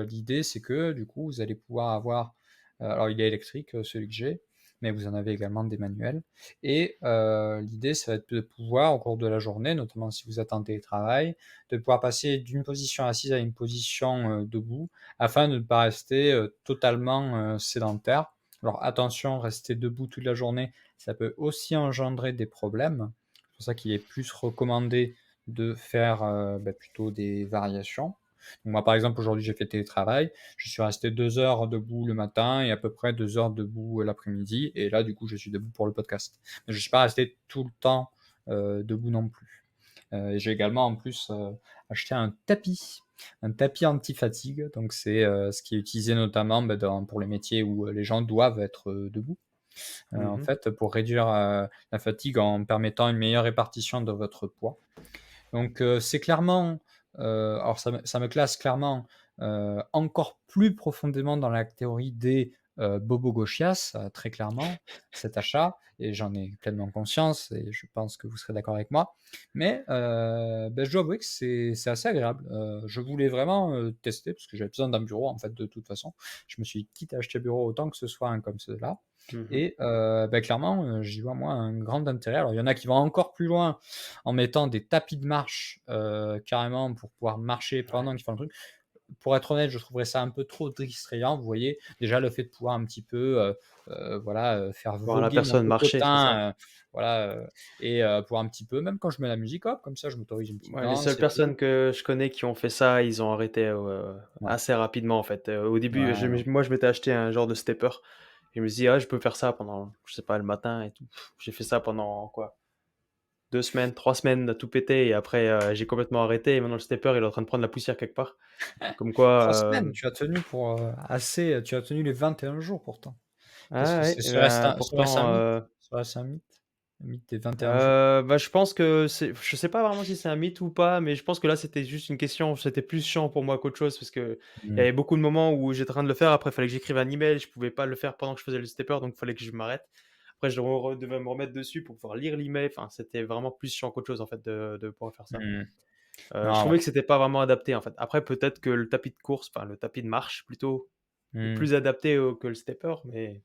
L'idée, c'est que, du coup, vous allez pouvoir avoir, alors il est électrique, celui que j'ai, mais vous en avez également des manuels l'idée, ça va être de pouvoir, au cours de la journée, notamment si vous êtes en télétravail, de pouvoir passer d'une position assise à une position, debout, afin de ne pas rester, totalement, sédentaire. Alors attention, rester debout toute la journée, ça peut aussi engendrer des problèmes. C'est pour ça qu'il est plus recommandé de faire, plutôt des variations. Donc moi, par exemple, aujourd'hui, j'ai fait télétravail. Je suis resté 2 heures debout le matin et à peu près 2 heures debout, l'après-midi et là, du coup, je suis debout pour le podcast. Mais je suis pas resté tout le temps, debout non plus. Et j'ai également en plus, acheté un tapis anti-fatigue. Donc c'est, ce qui est utilisé notamment, pour les métiers où, les gens doivent être, debout. En Mmh. fait, pour réduire, la fatigue en permettant une meilleure répartition de votre poids. Donc, c'est clairement, alors ça me classe clairement, encore plus profondément dans la théorie des, bobos gauchias, très clairement, cet achat et j'en ai pleinement conscience et je pense que vous serez d'accord avec moi. Mais, je dois avouer que c'est assez agréable. Je voulais vraiment, tester parce que j'avais besoin d'un bureau, en fait, de toute façon. Je me suis dit: «Quitte à acheter un bureau, autant que ce soit un comme ceux-là» Mmh. clairement, j'y vois moi un grand intérêt. Alors il y en a qui vont encore plus loin en mettant des tapis de marche, carrément pour pouvoir marcher Ouais. pendant qu'ils font le truc. Pour être honnête, je trouverais ça un peu trop distrayant, vous voyez? Déjà le fait de pouvoir un petit peu, voilà, faire Voir la voguer mon personne marcher, c'est ça. popotin, voilà, pouvoir un petit peu même quand je mets la musique, hop, comme ça je m'autorise une petite Ouais, les seules danse et tout. personnes que je connais qui ont fait ça, ils ont arrêté, Ouais, assez rapidement, en fait. Au début, ouais, non. moi, je m'étais acheté un genre de stepper. Je me suis dit: «Ah, je peux faire ça pendant, je sais pas, le matin et tout». J'ai fait ça pendant quoi? 2 semaines, 3 semaines à tout péter et après, j'ai complètement arrêté et maintenant le stepper, il est en train de prendre la poussière quelque part. Comme 3 quoi, semaines, tu as tenu les 21 jours pourtant. Qu'est-ce ah que ouais, c'est? et Serait-ce ben, un serait-ce un pourtant, mythe? Serait-ce un mythe? Le mythe des 21 jours? je pense que je sais pas vraiment si c'est un mythe ou pas, mais je pense que là, c'était juste une question, c'était plus chiant pour moi qu'autre chose parce qu'il y Mmh. avait beaucoup de moments où j'étais en train de le faire, après il fallait que j'écrive un email, je pouvais pas le faire pendant que je faisais le stepper, donc il fallait que je m'arrête. Après je devais me remettre dessus pour pouvoir lire l'email, enfin, c'était vraiment plus chiant qu'autre chose, en fait, de pouvoir faire ça. Mmh. Je Non, ouais. trouvais que c'était pas vraiment adapté, en fait. Après peut-être que le tapis de course, enfin le tapis de marche plutôt, est Mmh. plus adapté au que le stepper, mais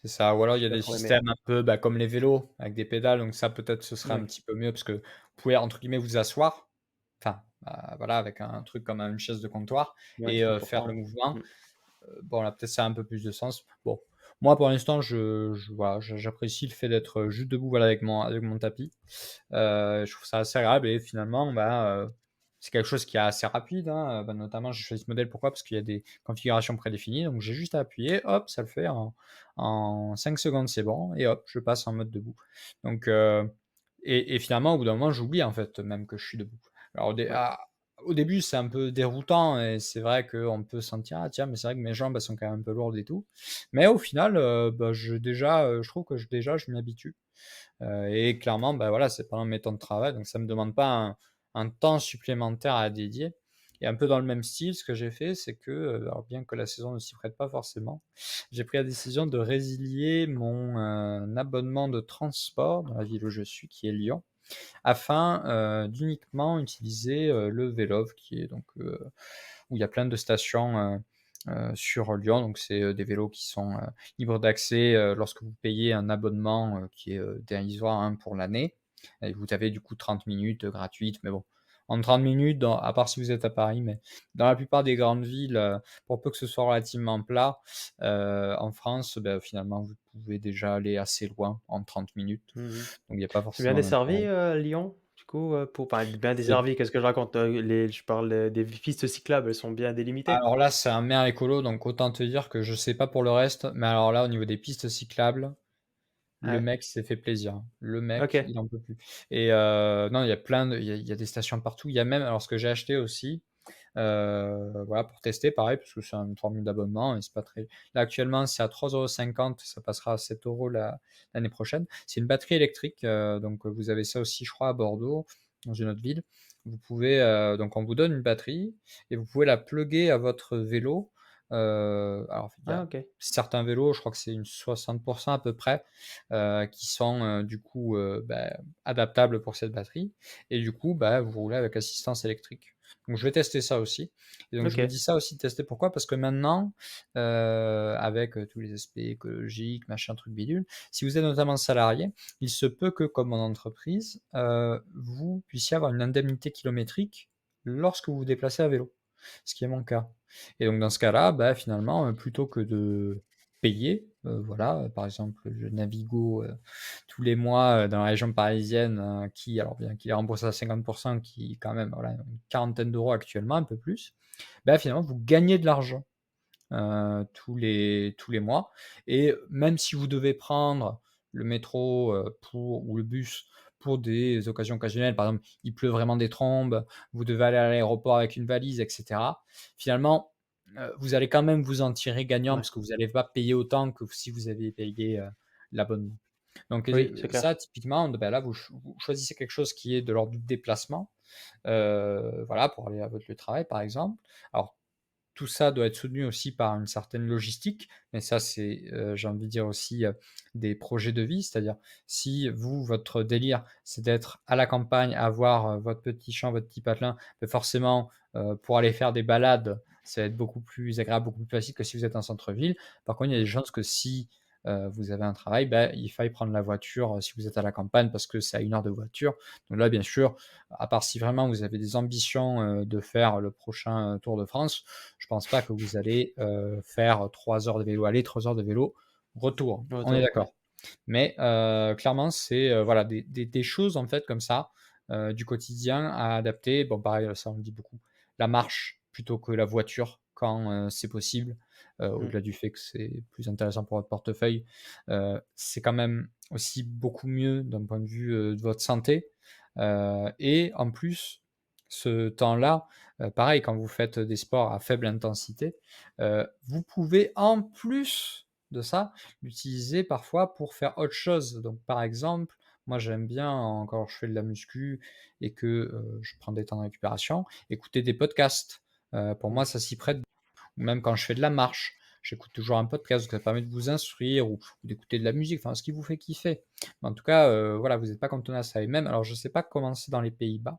C'est ça, ou alors il y a j'ai pas des trouvé meilleur. systèmes un peu, comme les vélos avec des pédales, donc ça peut-être ce serait un Oui, petit peu mieux parce que vous pouvez entre guillemets «vous asseoir», enfin, voilà avec un truc comme une chaise de comptoir ouais, c'est faire le important. mouvement. Mmh. Bon là peut-être ça a un peu plus de sens. Bon, moi pour l'instant voilà, j'apprécie le fait d'être, juste debout, voilà avec mon tapis. Je trouve ça assez agréable et finalement, c'est quelque chose qui est assez rapide, hein, notamment j'ai choisi ce modèle pourquoi? Parce qu'il y a des configurations prédéfinies, donc j'ai juste à appuyer, hop, ça le fait en 5 secondes, c'est bon et hop, je passe en mode debout. Donc finalement, au bout d'un moment, j'oublie en fait même que je suis debout. Alors Ouais. au début, c'est un peu déroutant et c'est vrai qu'on peut sentir: «Ah tiens, mais c'est vrai que mes jambes, elles sont quand même un peu lourdes et tout». Mais au final, je trouve que je m'y habitue. Et clairement, voilà, c'est pendant mes temps de travail, donc ça me demande pas un temps supplémentaire à dédier et un peu dans le même style, ce que j'ai fait, c'est que, alors bien que la saison ne s'y prête pas forcément, j'ai pris la décision de résilier mon, abonnement de transport dans la ville où je suis, qui est Lyon, afin, d'uniquement utiliser, le Vélove qui est donc, où il y a plein de stations, sur Lyon. Donc c'est, des vélos qui sont, libres d'accès, lorsque vous payez un abonnement, qui est, dérisoire, hein, pour l'année et vous avez du coup 30 minutes, gratuites. Mais bon, en 30 minutes à part si vous êtes à Paris, mais dans la plupart des grandes villes, pour peu que ce soit relativement plat, en France, finalement vous pouvez déjà aller assez loin en 30 minutes. Mmh. Donc il y a pas C'est bien forcément desservi, d'intérêt. Lyon, du coup, pour enfin bien C'est desservi, qu'est-ce que je raconte? Je parle, des pistes cyclables, elles sont bien délimitées? Alors là, c'est un maire écolo, donc autant te dire que je sais pas pour le reste, mais alors là, au niveau des pistes cyclables, Le Ouais. mec s'est fait plaisir, hein. Le mec, OK. il en peut plus et non, il y a plein de il y a des stations partout. Il y a même alors ce que j'ai acheté aussi, voilà pour tester pareil parce que c'est une formule d'abonnement et c'est pas très là actuellement c'est à 3,50 €, ça passera à 7 € l'année prochaine. C'est une batterie électrique, donc vous avez ça aussi je crois à Bordeaux, dans une autre ville. Vous pouvez, donc on vous donne une batterie et vous pouvez la plugger à votre vélo. Alors il y Ah a OK. certains vélos, je crois que c'est une 60 à peu près, qui sont, du coup, adaptables pour cette batterie et du coup, bah, vous roulez avec assistance électrique. Donc je vais tester ça aussi et donc je me OK. dis ça aussi de tester pourquoi? Parce que maintenant, avec, tous les aspects écologiques, machin truc bidule, si vous êtes notamment salarié, il se peut que comme en entreprise, vous puissiez avoir une indemnité kilométrique lorsque vous vous déplacez à vélo, ce qui est mon cas et donc dans ce cas-là, bah, finalement, plutôt que de payer, voilà, par exemple, le Navigo, tous les mois, dans la région parisienne, qui alors bien qu'il est remboursé à 50 qui quand même, voilà, une quarantaine d'euros actuellement, un peu plus. Bah, finalement, vous gagnez de l'argent, tous les mois et même si vous devez prendre le métro, pour ou le bus pour des occasions occasionnelles, par exemple, il pleut vraiment des trombes, vous devez aller à l'aéroport avec une valise et cetera. Finalement, vous allez quand même vous en tirer gagnant Ouais. parce que vous allez pas payer autant que si vous aviez payé, l'abonnement. Donc Oui, c'est ça clair. typiquement, bah, là vous choisissez quelque chose qui est de l'ordre du déplacement, voilà, pour aller à votre lieu de travail par exemple. Alors tout ça doit être soutenu aussi par une certaine logistique, mais ça, c'est, j'ai envie de dire aussi, des projets de vie. C'est-à-dire, si vous, votre délire, c'est d'être à la campagne, avoir, votre petit champ, votre petit patelin, beh, forcément, pour aller faire des balades, ça va être beaucoup plus agréable, beaucoup plus facile que si vous êtes en centre-ville. Par contre, il y a des chances que si, vous avez un travail, bah, il faille prendre la voiture, si vous êtes à la campagne parce que c'est à 1 heure de voiture. Donc là, bien sûr, à part si vraiment vous avez des ambitions, de faire le prochain, Tour de France, je pense pas que vous allez, faire 3 heures de vélo aller, 3 heures de vélo retour. On est Retour, ouais. d'accord. Mais, clairement, c'est, voilà des choses en fait comme ça, du quotidien à adapter. Bon pareil, ça on le dit beaucoup, la marche plutôt que la voiture quand, c'est possible, Mmh. au-delà du fait que c'est plus intéressant pour votre portefeuille, c'est quand même aussi beaucoup mieux d'un point de vue, de votre santé, et en plus, ce temps-là, pareil quand vous faites des sports à faible intensité, vous pouvez en plus de ça, l'utiliser parfois pour faire autre chose. Donc par exemple, moi j'aime bien quand je fais de la muscu et que, je prends des temps de récupération, écouter des podcasts. Pour moi Mmh. ça s'y prête ou même quand je fais de la marche, j'écoute toujours un podcast, donc ça permet de vous instruire ou d'écouter de la musique, enfin ce qui vous fait kiffer. Mais en tout cas, voilà, vous n'êtes pas cantonné à ça et même alors je ne sais pas comment c'est dans les Pays-Bas,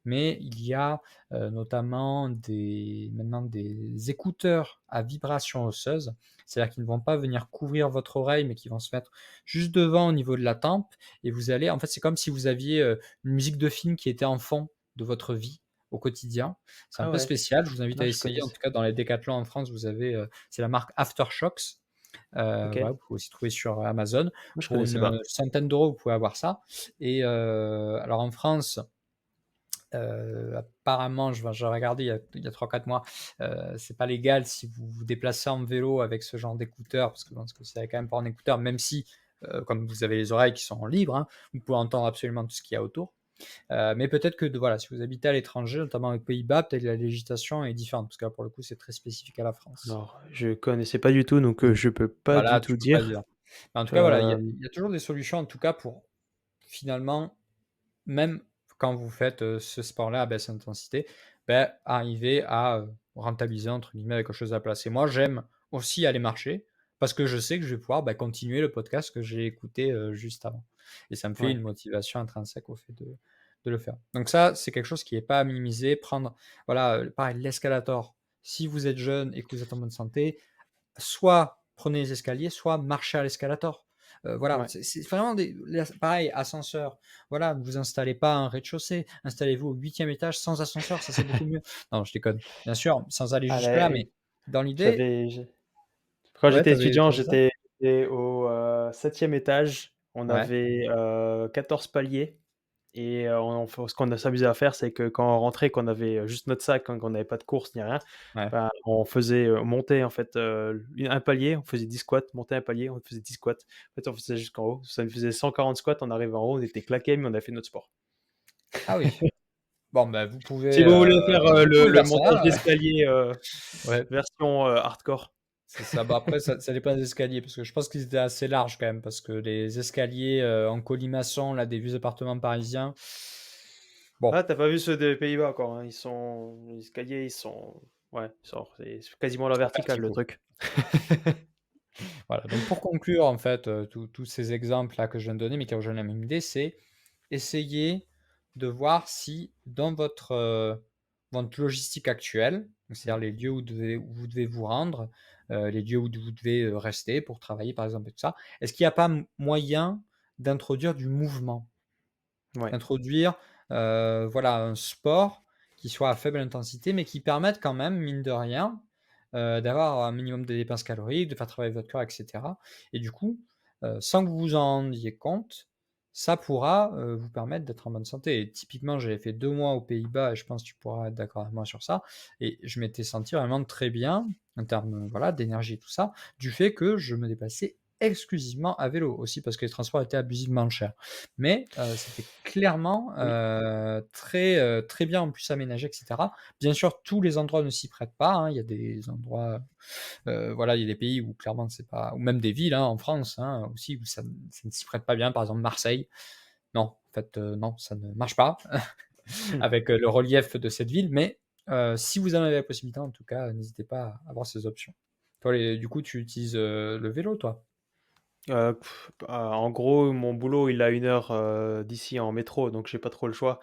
mais il y a, notamment maintenant des écouteurs à vibration osseuse. C'est-à-dire qu'ils ne vont pas venir couvrir votre oreille, mais qui vont se mettre juste devant au niveau de la tempe et vous allez en fait, c'est comme si vous aviez, une musique de film qui était en fond de votre vie au quotidien. C'est un Ah peu ouais. spécial, je vous invite Ah, à je essayer. En connaissais tout cas, dans les décathlons en France, vous avez, c'est la marque Aftershocks. Voilà, OK. vous pouvez aussi trouver sur Amazon. Moi, je Pour connaissais une, pas. centaine d'euros, vous pouvez avoir ça et alors en France, apparemment, j'ai regardé il y a 3-4 mois, c'est pas légal si vous vous déplacez en vélo avec ce genre d'écouteurs, parce que bon, parce que c'est quand même pas en écouteurs, même si, comme vous avez les oreilles qui sont libres, hein, vous pouvez entendre absolument tout ce qu'il y a autour. Mais peut-être que voilà, si vous habitez à l'étranger, notamment aux Pays-Bas, peut-être la législation est différente, parce que là, pour le coup, c'est très spécifique à la France. Alors, je connaissais pas du tout, donc je peux pas du Voilà, tout tu peux pas dire. dire. Mais en tout cas, voilà, il y a Hem, il y a toujours des solutions, en tout cas, pour finalement même quand vous faites, ce sport-là à basse intensité, arriver à, «rentabiliser» entre guillemets avec quelque chose à placer. Moi, j'aime aussi aller marcher parce que je sais que je vais pouvoir, continuer le podcast que j'ai écouté, juste avant et ça me fait ouais, une motivation intrinsèque au fait de le faire. Donc ça, c'est quelque chose qui est pas à minimiser. Prendre voilà, pareil l'escalator, si vous êtes jeune et que vous êtes en bonne santé, soit prenez les escaliers, soit marchez à l'escalator. Voilà, ouais. c'est vraiment pareil, ascenseur, voilà, ne vous installez pas en rez-de-chaussée, installez-vous au 8e étage sans ascenseur, ça c'est beaucoup mieux. Non, je déconne. Bien sûr, sans aller Ah jusque-là, là, mais dans l'idée j'avais j'ai quand ouais, j'étais tu étudiant, avais ça? j'étais au, 7e étage. On Ouais, avait, 14 paliers et on ce qu'on a s'amusait à faire, c'est que quand on rentrait, qu'on avait, juste notre sac, hein, qu'on n'avait pas de course ni rien, Ouais. bah, on faisait, monter en fait, un palier, on faisait 10 squats, monter un palier, on faisait 10 squats. En fait, on faisait jusqu'en haut. Ça nous faisait 140 squats, on arrivait en haut, on était claqués, mais on a fait notre sport. Ah oui. Bon, bah, Si vous voulez faire, vous pouvez le faire ça, montage d'escalier, ouais. version, hardcore. C'est ça. Bah, après, ça dépend des escaliers, parce que je pense qu'ils étaient assez larges quand même, parce que les escaliers, en colimaçon, là, des vieux appartements parisiens, bon, Ah, tu as pas vu ceux des Pays-Bas encore, hein, les escaliers, ils sont ouais, c'est quasiment à la ils sont verticale le verticaux. truc. Voilà, donc pour conclure, en fait, tous ces exemples-là que je viens de donner, mais qui rejoignent la même idée, c'est essayer de voir si dans votre logistique actuelle, donc c'est-à-dire Mmh. les lieux où vous devez vous rendre, les lieux où vous devez, rester pour travailler par exemple et tout ça, est-ce qu'il n'y a pas moyen d'introduire du mouvement? Ouais. Introduire, voilà, un sport qui soit à faible intensité, mais qui permette quand même, mine de rien, d'avoir un minimum de dépenses caloriques, de faire travailler votre corps et cetera et du coup, sans que vous vous en rendiez compte, ça pourra, vous permettre d'être en bonne santé et typiquement, j'avais fait 2 mois aux Pays-Bas et je pense que tu pourras être d'accord avec moi sur ça et je m'étais senti vraiment très bien en termes, voilà, d'énergie et tout ça, du fait que je me déplaçais exclusivement à vélo. Aussi parce que les transports étaient abusivement chers. Mais, c'était clairement, Oui. très bien en plus aménagé et cetera. Bien sûr, tous les endroits ne s'y prêtent pas, hein. Il y a des endroits, voilà, il y a des pays où clairement c'est pas ou même des villes, hein, en France, hein, aussi où ça ne s'y prête pas bien. Par exemple Marseille, non, en fait, non, ça ne marche pas avec, le relief de cette ville. Mais, si vous en avez la possibilité en tout cas, n'hésitez pas à avoir ces options. Toi les du coup tu utilises, le vélo toi? En gros, mon boulot, il a 1 heure, d'ici en métro, donc j'ai pas trop le choix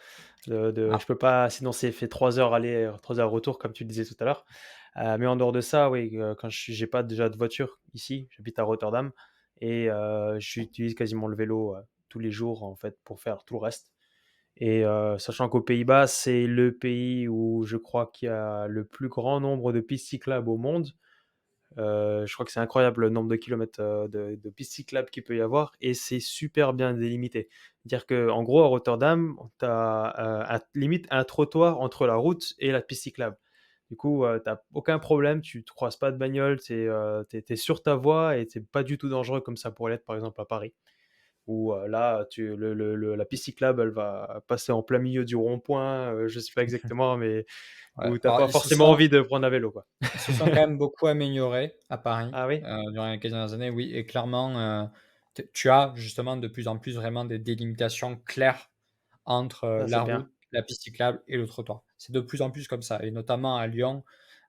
Ah, je peux pas sinon c'est fait 3 heures aller, 3 heures retour comme tu le disais tout à l'heure. Mais en dehors de ça, oui, quand j'ai pas déjà de voiture ici, j'habite à Rotterdam et j'utilise quasiment le vélo, tous les jours en fait pour faire tout le reste et sachant qu'aux Pays-Bas, c'est le pays où je crois qu'il y a le plus grand nombre de pistes cyclables au monde. Je crois que c'est incroyable le nombre de kilomètres, de pistes cyclables qu'il peut y avoir et c'est super bien délimité. Dire qu'en gros, à Rotterdam, tu as, limite un trottoir entre la route et la piste cyclable. Du coup, tu aucun problème, tu ne croises pas de bagnole, tu es sur ta voie et c'est pas du tout dangereux comme ça pourrait l'être, par exemple, à Paris où, là, la piste cyclable, elle va passer en plein milieu du rond-point, je sais pas exactement, mais ouais, où tu as alors pas forcément envie de prendre un vélo, quoi. ils se sont quand même beaucoup améliorés à Paris, Ah oui? durant les 15 dernières années, oui et clairement, tu as justement de plus en plus vraiment des délimitations claires entre, Ah, c'est la bien. route, la piste cyclable et le trottoir. C'est de plus en plus comme ça et notamment à Lyon,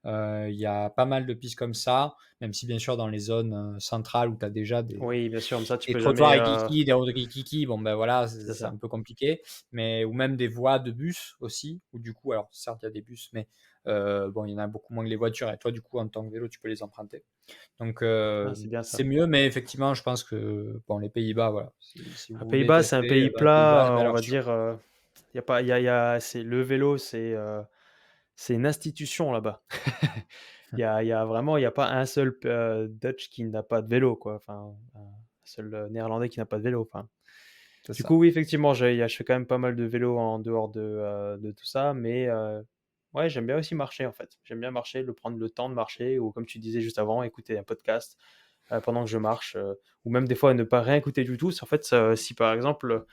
il y a pas mal de pistes comme ça, même si bien sûr dans les zones, centrales où tu as déjà Oui, bien sûr, mais ça, tu des peux trottoirs jamais, rikiki, des routes rikiki, bon, ben, voilà, c'est c'est un ça. peu compliqué, mais ou même des voies de bus aussi, où du coup alors certes, il y a des bus, mais bon, il y en a beaucoup moins que les voitures et toi, du coup, en tant que vélo, tu peux les emprunter. Donc Ah, c'est bien c'est ça. mieux, mais effectivement, je pense que, bon, les Pays-Bas, voilà, si vous À voulez Pays-Bas, c'est un tester, pays dans les Pays-Bas, plat, on valeur va sûre. dire, il y a pas il y a c'est le vélo, c'est une institution là-bas. Il y a vraiment il y a pas un seul Dutch qui n'a pas de vélo, quoi, enfin, un seul, Néerlandais qui n'a pas de vélo, enfin. C'est Du coup, ça. oui, effectivement, je fais quand même pas mal de vélo en dehors de tout ça, mais ouais, j'aime bien aussi marcher, en fait. J'aime bien marcher, prendre le temps de marcher ou comme tu disais juste avant, écouter un podcast, pendant que je marche, ou même des fois ne pas rien écouter du tout. C'est en fait, si par exemple,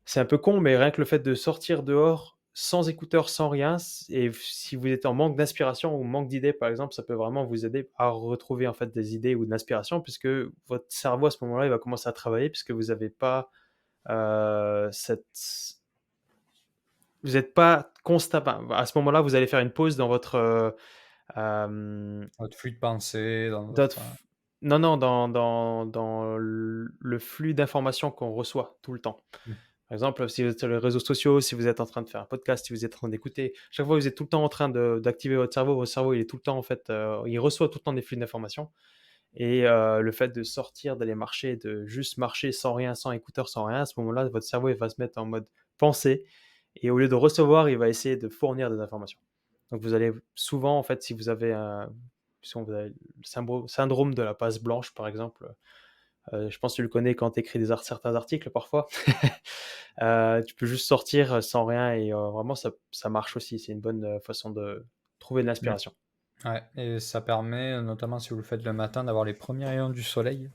c'est un peu con, mais rien que le fait de sortir dehors sans écouteurs, sans rien, et si vous êtes en manque d'inspiration ou manque d'idées, par exemple, ça peut vraiment vous aider à retrouver en fait des idées ou de l'inspiration, puisque votre cerveau à ce moment-là, il va commencer à travailler, puisque vous n'avez pas cette vous n'êtes pas constamment à ce moment-là, vous allez faire une pause dans votre, hem, Votre flux de pensée, dans dans votre votre, f non, non, dans le flux d'informations qu'on reçoit tout le temps. mmh, Par exemple, si vous êtes sur les réseaux sociaux, si vous êtes en train de faire un podcast, si vous êtes en train d'écouter, chaque fois vous êtes tout le temps en train d'activer votre cerveau, il est tout le temps en fait, il reçoit tout le temps des flux d'informations et le fait de sortir, d'aller marcher, de juste marcher sans rien, sans écouteurs, sans rien, à ce moment-là, votre cerveau, il va se mettre en mode pensée et au lieu de recevoir, il va essayer de fournir des informations. Donc vous allez souvent, en fait, si vous avez le syndrome de la passe blanche, par exemple, Je pense que tu le connais quand tu écris certains articles parfois. Tu peux juste sortir, sans rien et vraiment ça marche aussi. C'est une bonne, façon de trouver de Mmh. l'inspiration. Ouais et ça permet, notamment si vous le faites le matin, d'avoir les premiers rayons du soleil,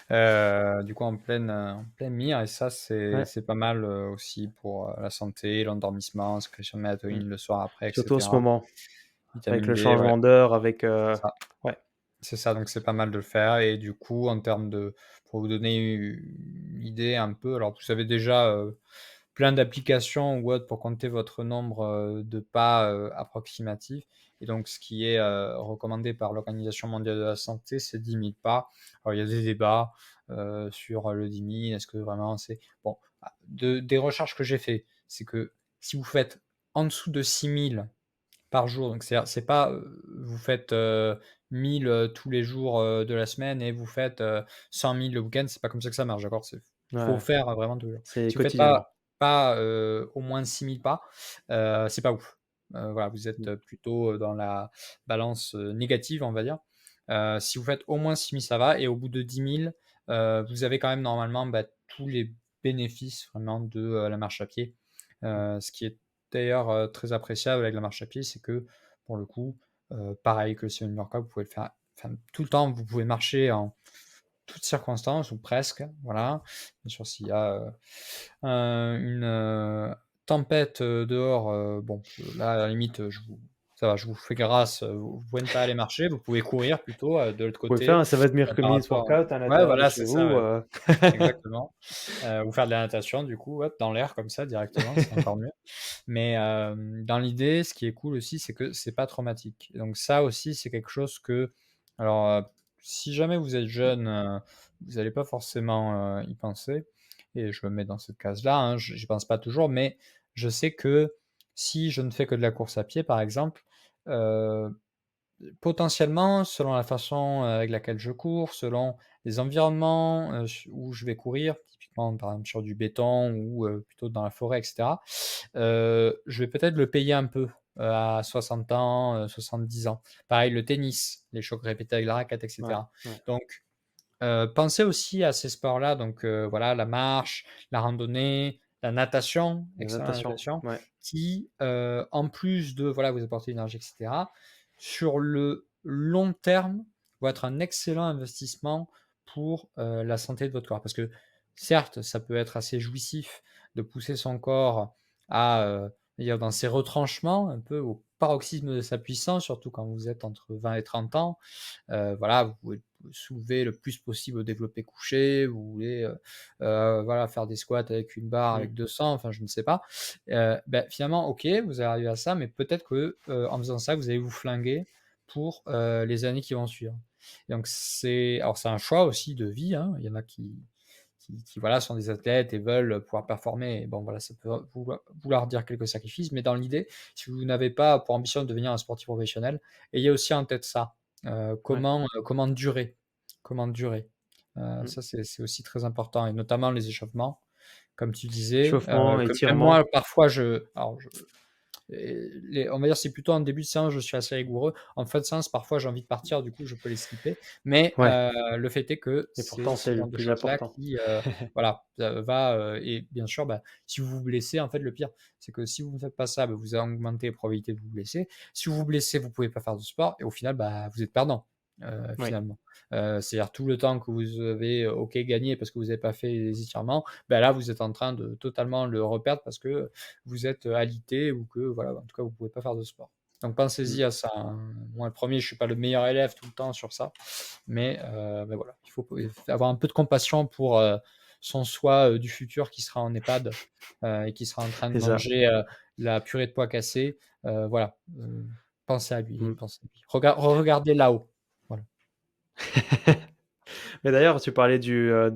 du coup en pleine mire et ça Ouais. c'est pas mal, aussi pour, la santé, l'endormissement, sécrétion de Mmh. mélatonine le soir après et Surtout en ce cetera. moment, avec Vitamine le D, ouais, changement d'heure, avec, c'est ça. ouais. C'est ça, donc c'est pas mal de le faire et du coup, en termes de pour vous donner une idée un peu, alors vous avez déjà, plein d'applications ou autres pour compter votre nombre, de pas, approximatif et donc ce qui est, recommandé par l'Organisation mondiale de la santé, c'est 10 000 pas. Alors il y a des débats, sur le 10 000, est-ce que vraiment c'est bon, des recherches que j'ai fait, c'est que si vous faites en dessous de 6 000 par jour, donc c'est pas, vous faites, 1 000, tous les jours, de la semaine et vous faites, 100 000 le week-end, c'est pas comme ça que ça marche, d'accord? C'est faut Ouais, faire vraiment tous les jours. c'est Si vous faites quotidiennement. pas, au moins 6 000 pas, c'est pas ouf. Voilà, vous êtes, Mmh. plutôt, dans la balance, négative, on va dire. Si vous faites au moins 6 000, ça va et au bout de 10 000, vous avez quand même normalement, bah, tous les bénéfices vraiment de, la marche à pied. Mmh. Ce qui est d'ailleurs, très appréciable avec la marche à pied, c'est que, pour le coup, pareil que sur une workout, vous pouvez le faire enfin, tout le temps, vous pouvez marcher en toutes circonstances ou presque, voilà. Bien sûr, s'il y a, une, tempête, dehors, bon, là, à la limite, ça va, je vous fais grâce, vous pouvez ne pas aller marcher, vous pouvez courir plôt, de l'autre Vous pouvez faire côté, un 7 par minutes rapport workout à ouais, l'intérieur de voilà, chez c'est ça, vous, ouais. Exactement, ou faire de la natation du coup, hop, dans l'air comme ça directement, c'est encore mieux. Mais, dans l'idée, ce qui est cool aussi, c'est que c'est pas traumatique. Et donc ça aussi, c'est quelque chose que alors, si jamais vous êtes jeune, vous allez pas forcément, y penser et je me mets dans cette case-là, hein, j'y pense pas toujours, mais je sais que si je ne fais que de la course à pied, par exemple, heu potentiellement, selon la façon, avec laquelle je cours, selon les environnements, où je vais courir, typiquement par exemple sur du béton ou, plutôt dans la forêt et cetera, je vais peut-être le payer un peu, à 60 ans, 70 ans. Pareil le tennis, les chocs répétés avec la raquette et Ouais, cetera. ouais. Donc, pensez aussi à ces sports-là, donc, voilà la marche, la randonnée, la natation, La excellent la natation, natation, ouais. qui, en plus de voilà vous apporter l'énergie et cetera, sur le long terme, vont être un excellent investissement pour, la santé de votre corps. Parce que certes, ça peut être assez jouissif de pousser son corps à, dire dans ses retranchements, un peu au paroxysme de sa puissance, surtout quand vous êtes entre 20 et 30 ans. Voilà, vous pouvez soulever le plus possible au développé couché, vous voulez, voilà, faire des squats avec une barre Mmh. avec 200, enfin je ne sais pas. Finalement, OK, vous arrivez à ça, mais peut-être que, en faisant ça, vous allez vous flinguer pour, les années qui vont suivre. Donc c'est un choix aussi de vie, hein. Il y en a qui voilà, sont des athlètes et veulent pouvoir performer et bon voilà, ça peut vouloir dire quelques sacrifices, mais dans l'idée, si vous n'avez pas pour ambition de devenir un sportif professionnel, ayez aussi en tête ça. Ouais. Comment durer? Comment durer? Mmh. Ça c'est aussi très important et notamment les échauffements, comme tu disais, Échauffement, que même moi étirement. parfois on va dire c'est plutôt en début de séance, je suis assez rigoureux. En fin de séance, parfois j'ai envie de partir, du coup je peux les skipper. Mais, Ouais le fait est que et c'est pourtant ce c'est le genre de plus choses-là important. qui, voilà, va, et bien sûr, bah, si vous vous blessez, en fait, le pire, c'est que si vous ne faites pas ça, bah, vous augmentez les probabilités de vous blesser. Si vous vous blessez, vous pouvez pas faire de sport et au final, bah, vous êtes perdant, Oui. finalement. C'est-à-dire tout le temps que vous avez, OK, gagné parce que vous avez pas fait les étirements, bah, là, vous êtes en train de totalement le reperdre parce que vous êtes, alité ou que voilà, en tout cas, vous pouvez pas faire de sport. Donc Mmh. pensez-y à ça, hein. Moi, le premier, je suis pas le meilleur élève tout le temps sur ça, mais voilà, il faut avoir un peu de compassion pour, son soi, du futur qui sera en EHPAD, et qui sera en train de C'est ça. manger, la purée de pois cassés. Voilà, pensez à lui, Mmh. pensez à lui. Regardez là-haut. Voilà. Mais d'ailleurs, tu parlais de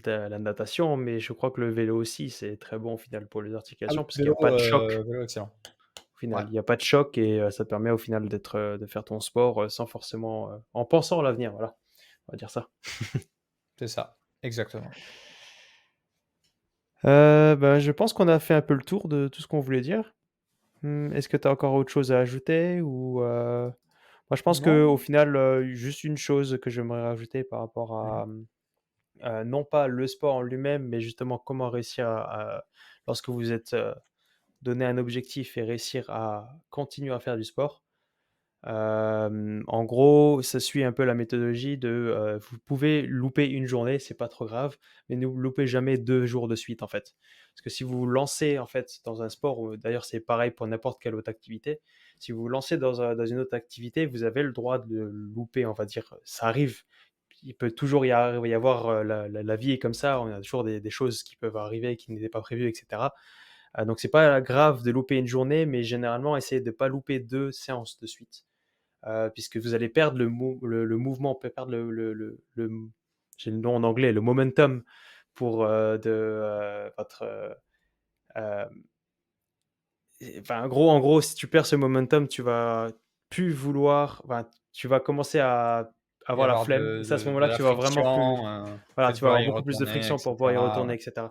la natation, mais je crois que le vélo aussi, c'est très bon au final pour les Ah oui, articulations parce qu'il y a pas de choc vélo excellent. au Ouais, final. Il y a pas de choc et ça te permet au final de faire ton sport, sans forcément, en pensant à l'avenir, voilà, on va dire ça. c'est ça, exactement. Bah, je pense qu'on a fait un peu le tour de tout ce qu'on voulait dire. Est-ce que tu as encore autre chose à ajouter ou moi je pense Non, qu'au non. final, juste une chose que j'aimerais rajouter par rapport Mmh. à, non pas le sport en lui-même, mais justement comment réussir lorsque vous êtes, donné un objectif et réussir à continuer à faire du sport. En gros, ça suit un peu la méthodologie de, vous pouvez louper une journée, c'est pas trop grave, mais ne loupez jamais 2 jours de suite, en fait. Parce que si vous vous lancez, en fait, dans un sport ou d'ailleurs c'est pareil pour n'importe quelle autre activité, si vous vous lancez dans une autre activité, vous avez le droit de louper, on va dire. Ça arrive, il peut toujours y avoir, la vie est comme ça, on a toujours des choses qui peuvent arriver, qui n'étaient pas prévues et cetera. Donc c'est pas grave de louper une journée, mais généralement essayez de pas louper 2 séances de suite. Puisque vous allez perdre le mouvement, perdre j'ai le nom en anglais, le momentum pour votre. Euh, Enfin, en gros, si tu perds ce momentum, tu vas plus vouloir, enfin, tu vas commencer à Il va y avoir la avoir flemme. Et c'est à ce de moment-là que la tu vas vraiment plus, friction, voilà, fait de tu vas vouloir avoir y beaucoup plus de retourner et friction pour pouvoir y cetera, retourner, ouais. etc.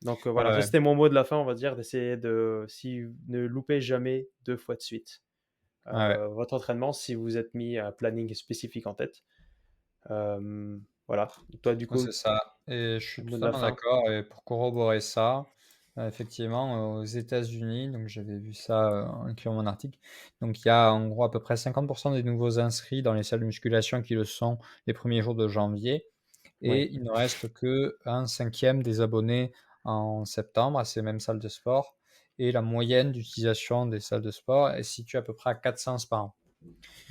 Donc Ouais, voilà, ça ouais. c'était mon mot de la fin, on va dire, d'essayer de, si ne loupez jamais 2 fois de suite Ouais, ouais. votre entraînement, si vous êtes mis un planning spécifique en tête. Voilà. Toi, du Ouais, coup, c'est ça et je le suis mot de la totalement fin? d'accord et pour corroborer ça, effectivement, aux États-Unis, donc j'avais vu ça, en écrivant mon article, donc il y a en gros à peu près 50 des nouveaux inscrits dans les salles de musculation qui le sont les premiers jours de janvier Oui. et il ne reste qu'un cinquième des abonnés en septembre à ces mêmes salles de sport et la moyenne d'utilisation des salles de sport est située à peu près à 400 par an.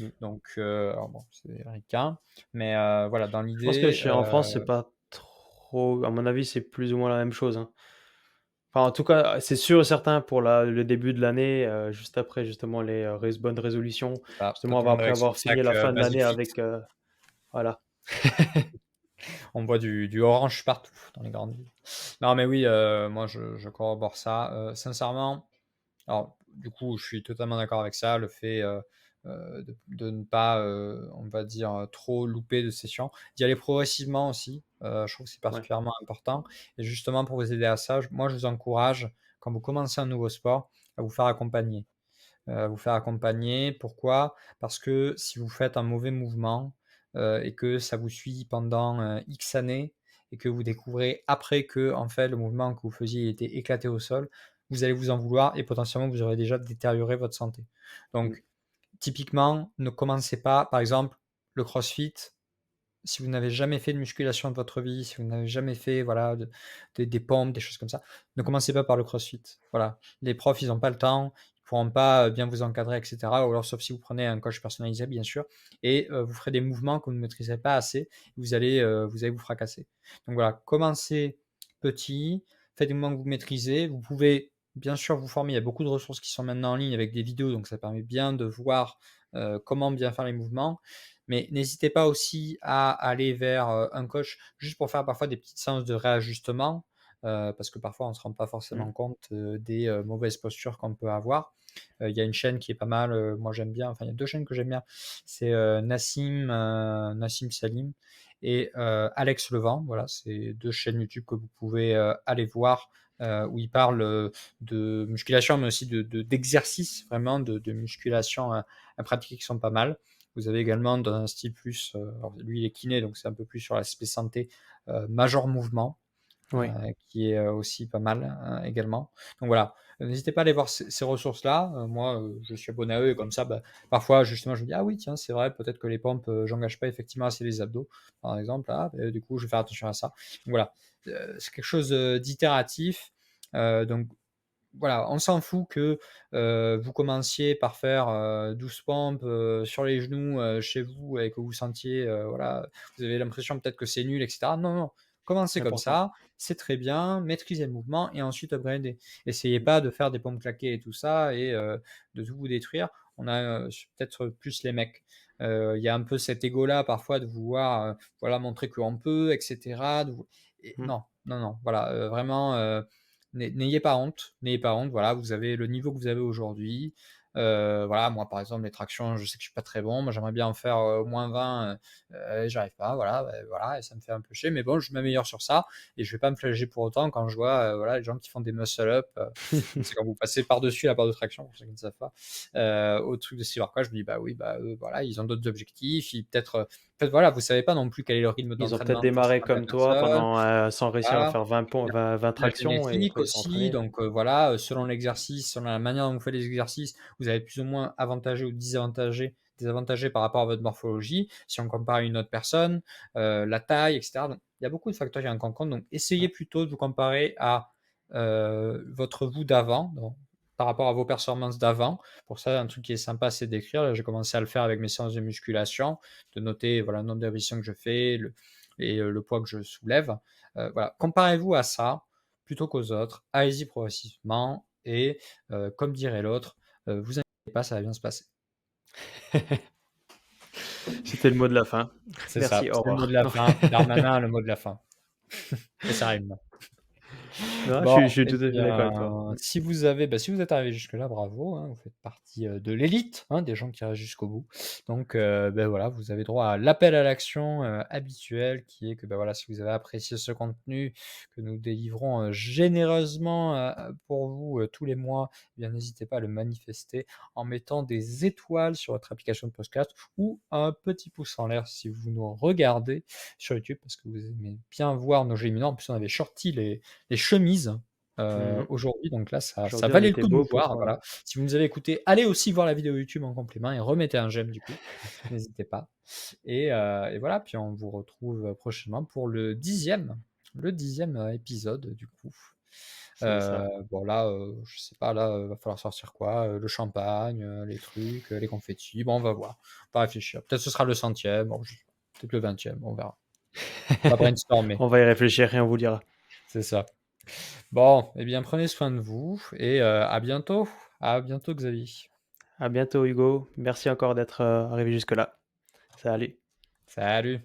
Mmh. Donc alors bon, c'est ricain, mais voilà, dans Je pense que l'idée, chez en France, c'est pas trop, à mon avis, c'est plus ou moins la même chose, hein. Enfin, en tout cas, c'est sûr et certain pour le début de l'année, juste après justement les, bonnes résolutions, c'est ça, toi justement tout le monde après avec son avoir sac, fini la fin de l'année Basic-Fit. avec, voilà. On voit du orange partout dans les grandes villes. Non mais oui, moi je corrobore ça, sincèrement. Alors, du coup, je suis totalement d'accord avec ça, le fait, de ne pas, on va dire, trop louper de sessions. D'y aller progressivement aussi, je trouve que c'est Ouais. particulièrement important et justement pour vous aider à ça, je vous encourage, quand vous commencez un nouveau sport, à vous faire accompagner. Vous faire accompagner. Pourquoi? Parce que si vous faites un mauvais mouvement, et que ça vous suit pendant, X années et que vous découvrez après que en fait, le mouvement que vous faisiez était éclaté au sol, vous allez vous en vouloir et potentiellement vous aurez déjà détérioré votre santé. Mmh. Donc typiquement, ne commencez pas par exemple, le crossfit, si vous n'avez jamais fait de musculation de votre vie, si vous n'avez jamais fait, voilà, des pompes, des choses comme ça, ne commencez pas par le crossfit. Voilà. Les profs, ils n'ont pas le temps, ils pourront pas, bien vous encadrer et cetera, ou alors sauf si vous prenez un coach personnalisé, bien sûr et vous ferez des mouvements que vous ne maîtrisez pas assez, vous allez vous fracasser. Donc voilà, commencez petit, faites des mouvements que vous maîtrisez. Vous pouvez bien sûr vous former, il y a beaucoup de ressources qui sont maintenant en ligne avec des vidéos, donc ça permet bien de voir, comment bien faire les mouvements. Mais n'hésitez pas aussi à aller vers, un coach juste pour faire parfois des petites séances de réajustement, parce que parfois on ne se rend pas Mmh. forcément compte, des, mauvaises postures qu'on peut avoir. Il y a une chaîne qui est pas mal, moi j'aime bien, enfin il y a 2 chaînes que j'aime bien, c'est, Nassim Salim et Alex Levent. Voilà, c'est 2 chaînes YouTube que vous pouvez, aller voir, où ils parlent, de musculation, mais aussi d'exercices vraiment de musculation, à pratiquer qui sont pas mal. Vous avez également dans un style plus, alors lui il est kiné, donc c'est un peu plus sur l'aspect santé, Major Mouvement, Oui. qui est, aussi pas mal, également. Donc voilà, n'hésitez pas à aller voir ces ressources-là. Moi, je suis abonné à eux et comme ça, bah, parfois justement je me dis: «Ah oui tiens, c'est vrai, peut-être que les pompes, j'engage pas effectivement assez les abdos», par exemple. Ah, du coup, je vais faire attention à ça. Donc voilà, c'est quelque chose, d'itératif, donc voilà, on s'en fout que, vous commenciez par faire, 12 pompes, sur les genoux, chez vous et que vous sentiez, voilà, vous avez l'impression peut-être que c'est nul et cetera. Non, non, commencez C'est comme important. ça, c'est très bien, maîtrisez le mouvement et ensuite upgradez. Essayez pas de faire des pompes claquées et tout ça et de tout vous détruire. On a, peut-être plus les mecs. Il y a un peu cet ego-là parfois de vouloir, voilà, montrer qu'on peut et cetera, de vou et Mmh. non, non, non, voilà, vraiment, n'ayez pas honte, voilà, vous avez le niveau que vous avez aujourd'hui, Voilà, moi, par exemple, les tractions, je sais que je suis pas très bon. Moi, j'aimerais bien en faire, -20, j'arrive pas, voilà, voilà et ça me fait un peu chier, mais bon, je m'améliore sur ça et je vais pas me flageller pour autant quand je vois, voilà, les gens qui font des muscle up, donc c'est quand vous passez par-dessus la barre de traction, pour ceux qui ne savent pas, au truc de Silvercross, je me dis: «Bah oui, bah, eux, voilà, ils ont d'autres objectifs, ils peut-être, voilà, vous savez pas non plus quel est le rythme Ils ont peut-être d'entraînement démarré précédent de la comme toi personne». pendant, sans réussir à Voilà. faire 20 La tractions et génétique après ils sont aussi, entraînés. donc voilà, selon l'exercice, selon la manière dont vous faites les exercices, vous allez être plus ou moins avantagé ou désavantagé par rapport à votre morphologie. Si on compare à une autre personne, la taille et cetera, donc il y a beaucoup de facteurs qui entrent en compte, donc essayez Ouais, plutôt de vous comparer à, votre vous d'avant, donc par rapport à vos performances d'avant. Pour ça, un truc qui est sympa, c'est d'écrire. J'ai commencé à le faire avec mes séances de musculation, de noter, voilà, le nombre de répétitions que je fais, le poids que je soulève. Voilà, comparez-vous à ça plutôt qu'aux autres. Allez-y progressivement et comme dirait l'autre, vous inquiétez pas, ça va bien se passer. c'était le mot de la fin. C'est ça, Merci, au c'est le mot revoir. de la Non, fin. Darmanin a le mot de la fin et ça rime. non, Bon, je suis et tout à fait d'accord avec toi. bien, si vous avez si vous êtes arrivé jusque-là, bravo, hein, vous faites partie, de l'élite, hein, des gens qui restent jusqu'au bout. Donc, voilà, vous avez droit à l'appel à l'action, habituel qui est que, voilà, si vous avez apprécié ce contenu que nous délivrons, généreusement, pour vous, tous les mois, eh bien n'hésitez pas à le manifester en mettant des étoiles sur votre application de podcast ou un petit pouce en l'air si vous nous regardez sur YouTube parce que vous aimez bien voir nos géminants. En plus, on avait sorti les chemises, Mmh. aujourd'hui, donc là, ça Aujourd'hui, on valait le était coup de nous beau voir, voilà. Si vous nous avez écoutés, allez aussi voir la vidéo YouTube en complément et remettez un j'aime du coup, n'hésitez pas et voilà, puis on vous retrouve, prochainement pour le dixième épisode du coup. c'est ça, Bon là, je sais pas, là, va falloir sortir quoi? Le champagne, les trucs, les confettis, bon on va voir, on va réfléchir. Peut-être ce sera le centième, bon je peut-être le 20e, on verra. On va brainstormer, on va y réfléchir et on vous dira. c'est ça. Bon, eh bien, prenez soin de vous et à bientôt. À bientôt, Xavier. À bientôt Hugo, merci encore d'être, arrivé jusque là. Salut. Salut.